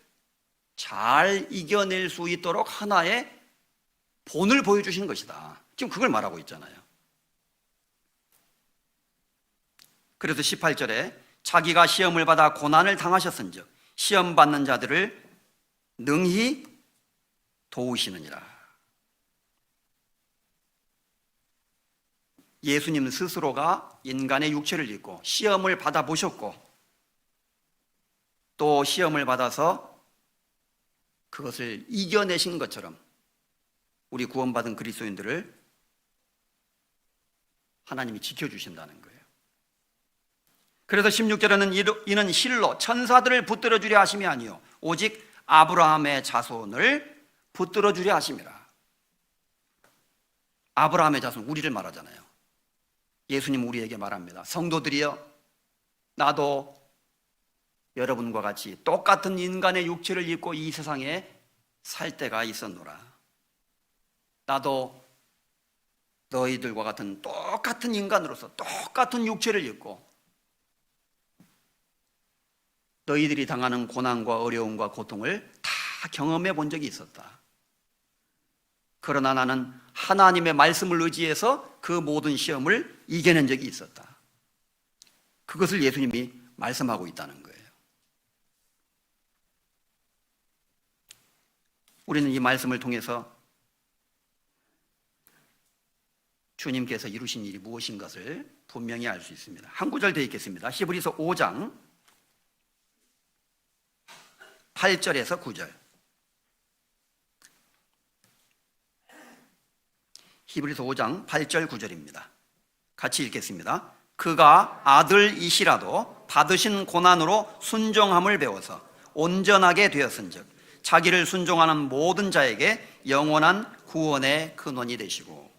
잘 이겨낼 수 있도록 하나의 본을 보여주신 것이다. 지금 그걸 말하고 있잖아요. 그래서 18절에 자기가 시험을 받아 고난을 당하셨은즉 시험 받는 자들을 능히 도우시느니라. 예수님 스스로가 인간의 육체를 입고 시험을 받아보셨고 또 시험을 받아서 그것을 이겨내신 것처럼 우리 구원받은 그리스도인들을 하나님이 지켜주신다는 거예요. 그래서 16절에는 이는 실로 천사들을 붙들어 주려 하심이 아니요 오직 아브라함의 자손을 붙들어 주려 하심이라. 아브라함의 자손, 우리를 말하잖아요. 예수님 우리에게 말합니다. 성도들이여, 나도 여러분과 같이 똑같은 인간의 육체를 입고 이 세상에 살 때가 있었노라. 나도 너희들과 같은 똑같은 인간으로서 똑같은 육체를 입고 너희들이 당하는 고난과 어려움과 고통을 다 경험해 본 적이 있었다. 그러나 나는 하나님의 말씀을 의지해서 그 모든 시험을 이겨낸 적이 있었다. 그것을 예수님이 말씀하고 있다는 거예요. 우리는 이 말씀을 통해서 주님께서 이루신 일이 무엇인 것을 분명히 알 수 있습니다. 한 구절 더 읽겠습니다. 히브리서 5장 8절에서 9절. 히브리서 5장 8절 9절입니다. 같이 읽겠습니다. 그가 아들이시라도 받으신 고난으로 순종함을 배워서 온전하게 되었은즉 자기를 순종하는 모든 자에게 영원한 구원의 근원이 되시고,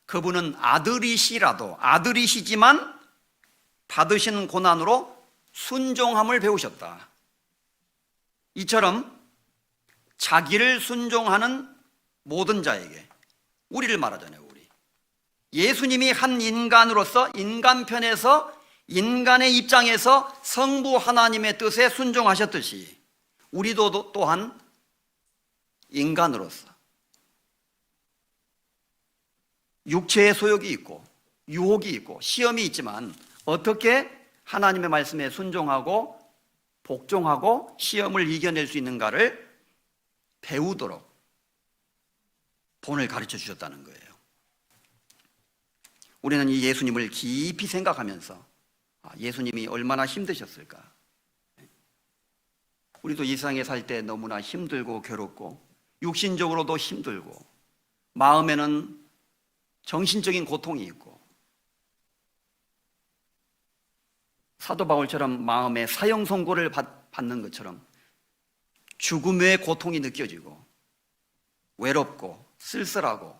그분은 아들이시지만 받으신 고난으로 순종함을 배우셨다. 이처럼 자기를 순종하는 모든 자에게, 우리를 말하잖아요. 우리 예수님이 한 인간으로서 인간편에서 인간의 입장에서 성부 하나님의 뜻에 순종하셨듯이 우리도 또한 인간으로서 육체의 소욕이 있고 유혹이 있고 시험이 있지만 어떻게 하나님의 말씀에 순종하고 복종하고 시험을 이겨낼 수 있는가를 배우도록 본을 가르쳐 주셨다는 거예요. 우리는 이 예수님을 깊이 생각하면서 예수님이 얼마나 힘드셨을까? 우리도 이 세상에 살 때 너무나 힘들고 괴롭고 육신적으로도 힘들고 마음에는 정신적인 고통이 있고 사도 바울처럼 마음에 사형 선고를 받는 것처럼 죽음의 고통이 느껴지고 외롭고 쓸쓸하고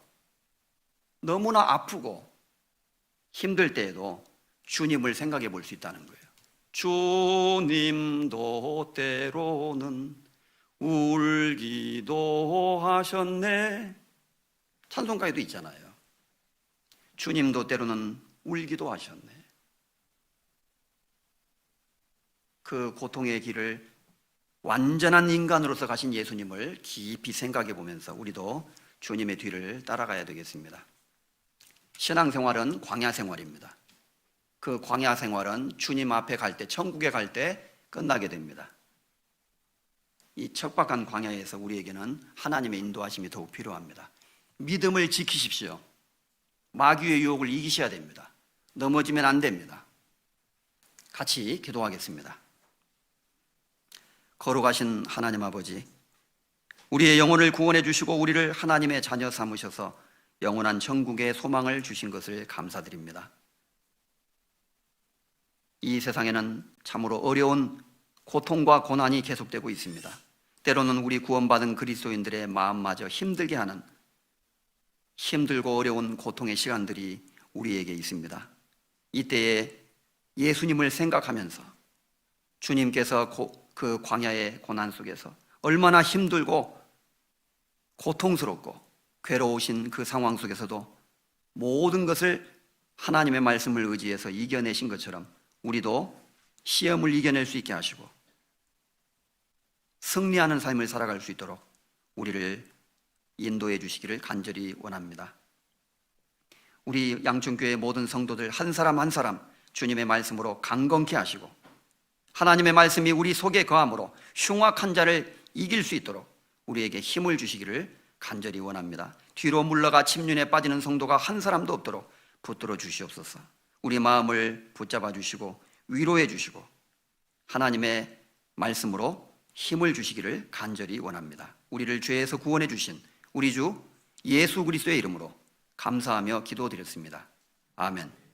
너무나 아프고 힘들 때에도 주님을 생각해 볼 수 있다는 거예요. 주님도 때로는 울기도 하셨네. 찬송가에도 있잖아요. 주님도 때로는 울기도 하셨네. 그 고통의 길을 완전한 인간으로서 가신 예수님을 깊이 생각해 보면서 우리도 주님의 뒤를 따라가야 되겠습니다. 신앙생활은 광야 생활입니다. 그 광야 생활은 주님 앞에 갈 때, 천국에 갈 때 끝나게 됩니다. 이 척박한 광야에서 우리에게는 하나님의 인도하심이 더욱 필요합니다. 믿음을 지키십시오. 마귀의 유혹을 이기셔야 됩니다. 넘어지면 안 됩니다. 같이 기도하겠습니다. 거룩하신 하나님 아버지, 우리의 영혼을 구원해 주시고 우리를 하나님의 자녀 삼으셔서 영원한 천국의 소망을 주신 것을 감사드립니다. 이 세상에는 참으로 어려운 고통과 고난이 계속되고 있습니다. 때로는 우리 구원받은 그리스도인들의 마음마저 힘들게 하는 힘들고 어려운 고통의 시간들이 우리에게 있습니다. 이때에 예수님을 생각하면서 주님께서 그 광야의 고난 속에서 얼마나 힘들고 고통스럽고 괴로우신 그 상황 속에서도 모든 것을 하나님의 말씀을 의지해서 이겨내신 것처럼 우리도 시험을 이겨낼 수 있게 하시고 승리하는 삶을 살아갈 수 있도록 우리를 인도해 주시기를 간절히 원합니다. 우리 양천교회 모든 성도들 한 사람 한 사람 주님의 말씀으로 강건케 하시고 하나님의 말씀이 우리 속에 거함으로 흉악한 자를 이길 수 있도록 우리에게 힘을 주시기를 간절히 원합니다. 뒤로 물러가 침륜에 빠지는 성도가 한 사람도 없도록 붙들어 주시옵소서. 우리 마음을 붙잡아 주시고 위로해 주시고 하나님의 말씀으로 힘을 주시기를 간절히 원합니다. 우리를 죄에서 구원해 주신 우리 주 예수 그리스도의 이름으로 감사하며 기도드렸습니다. 아멘.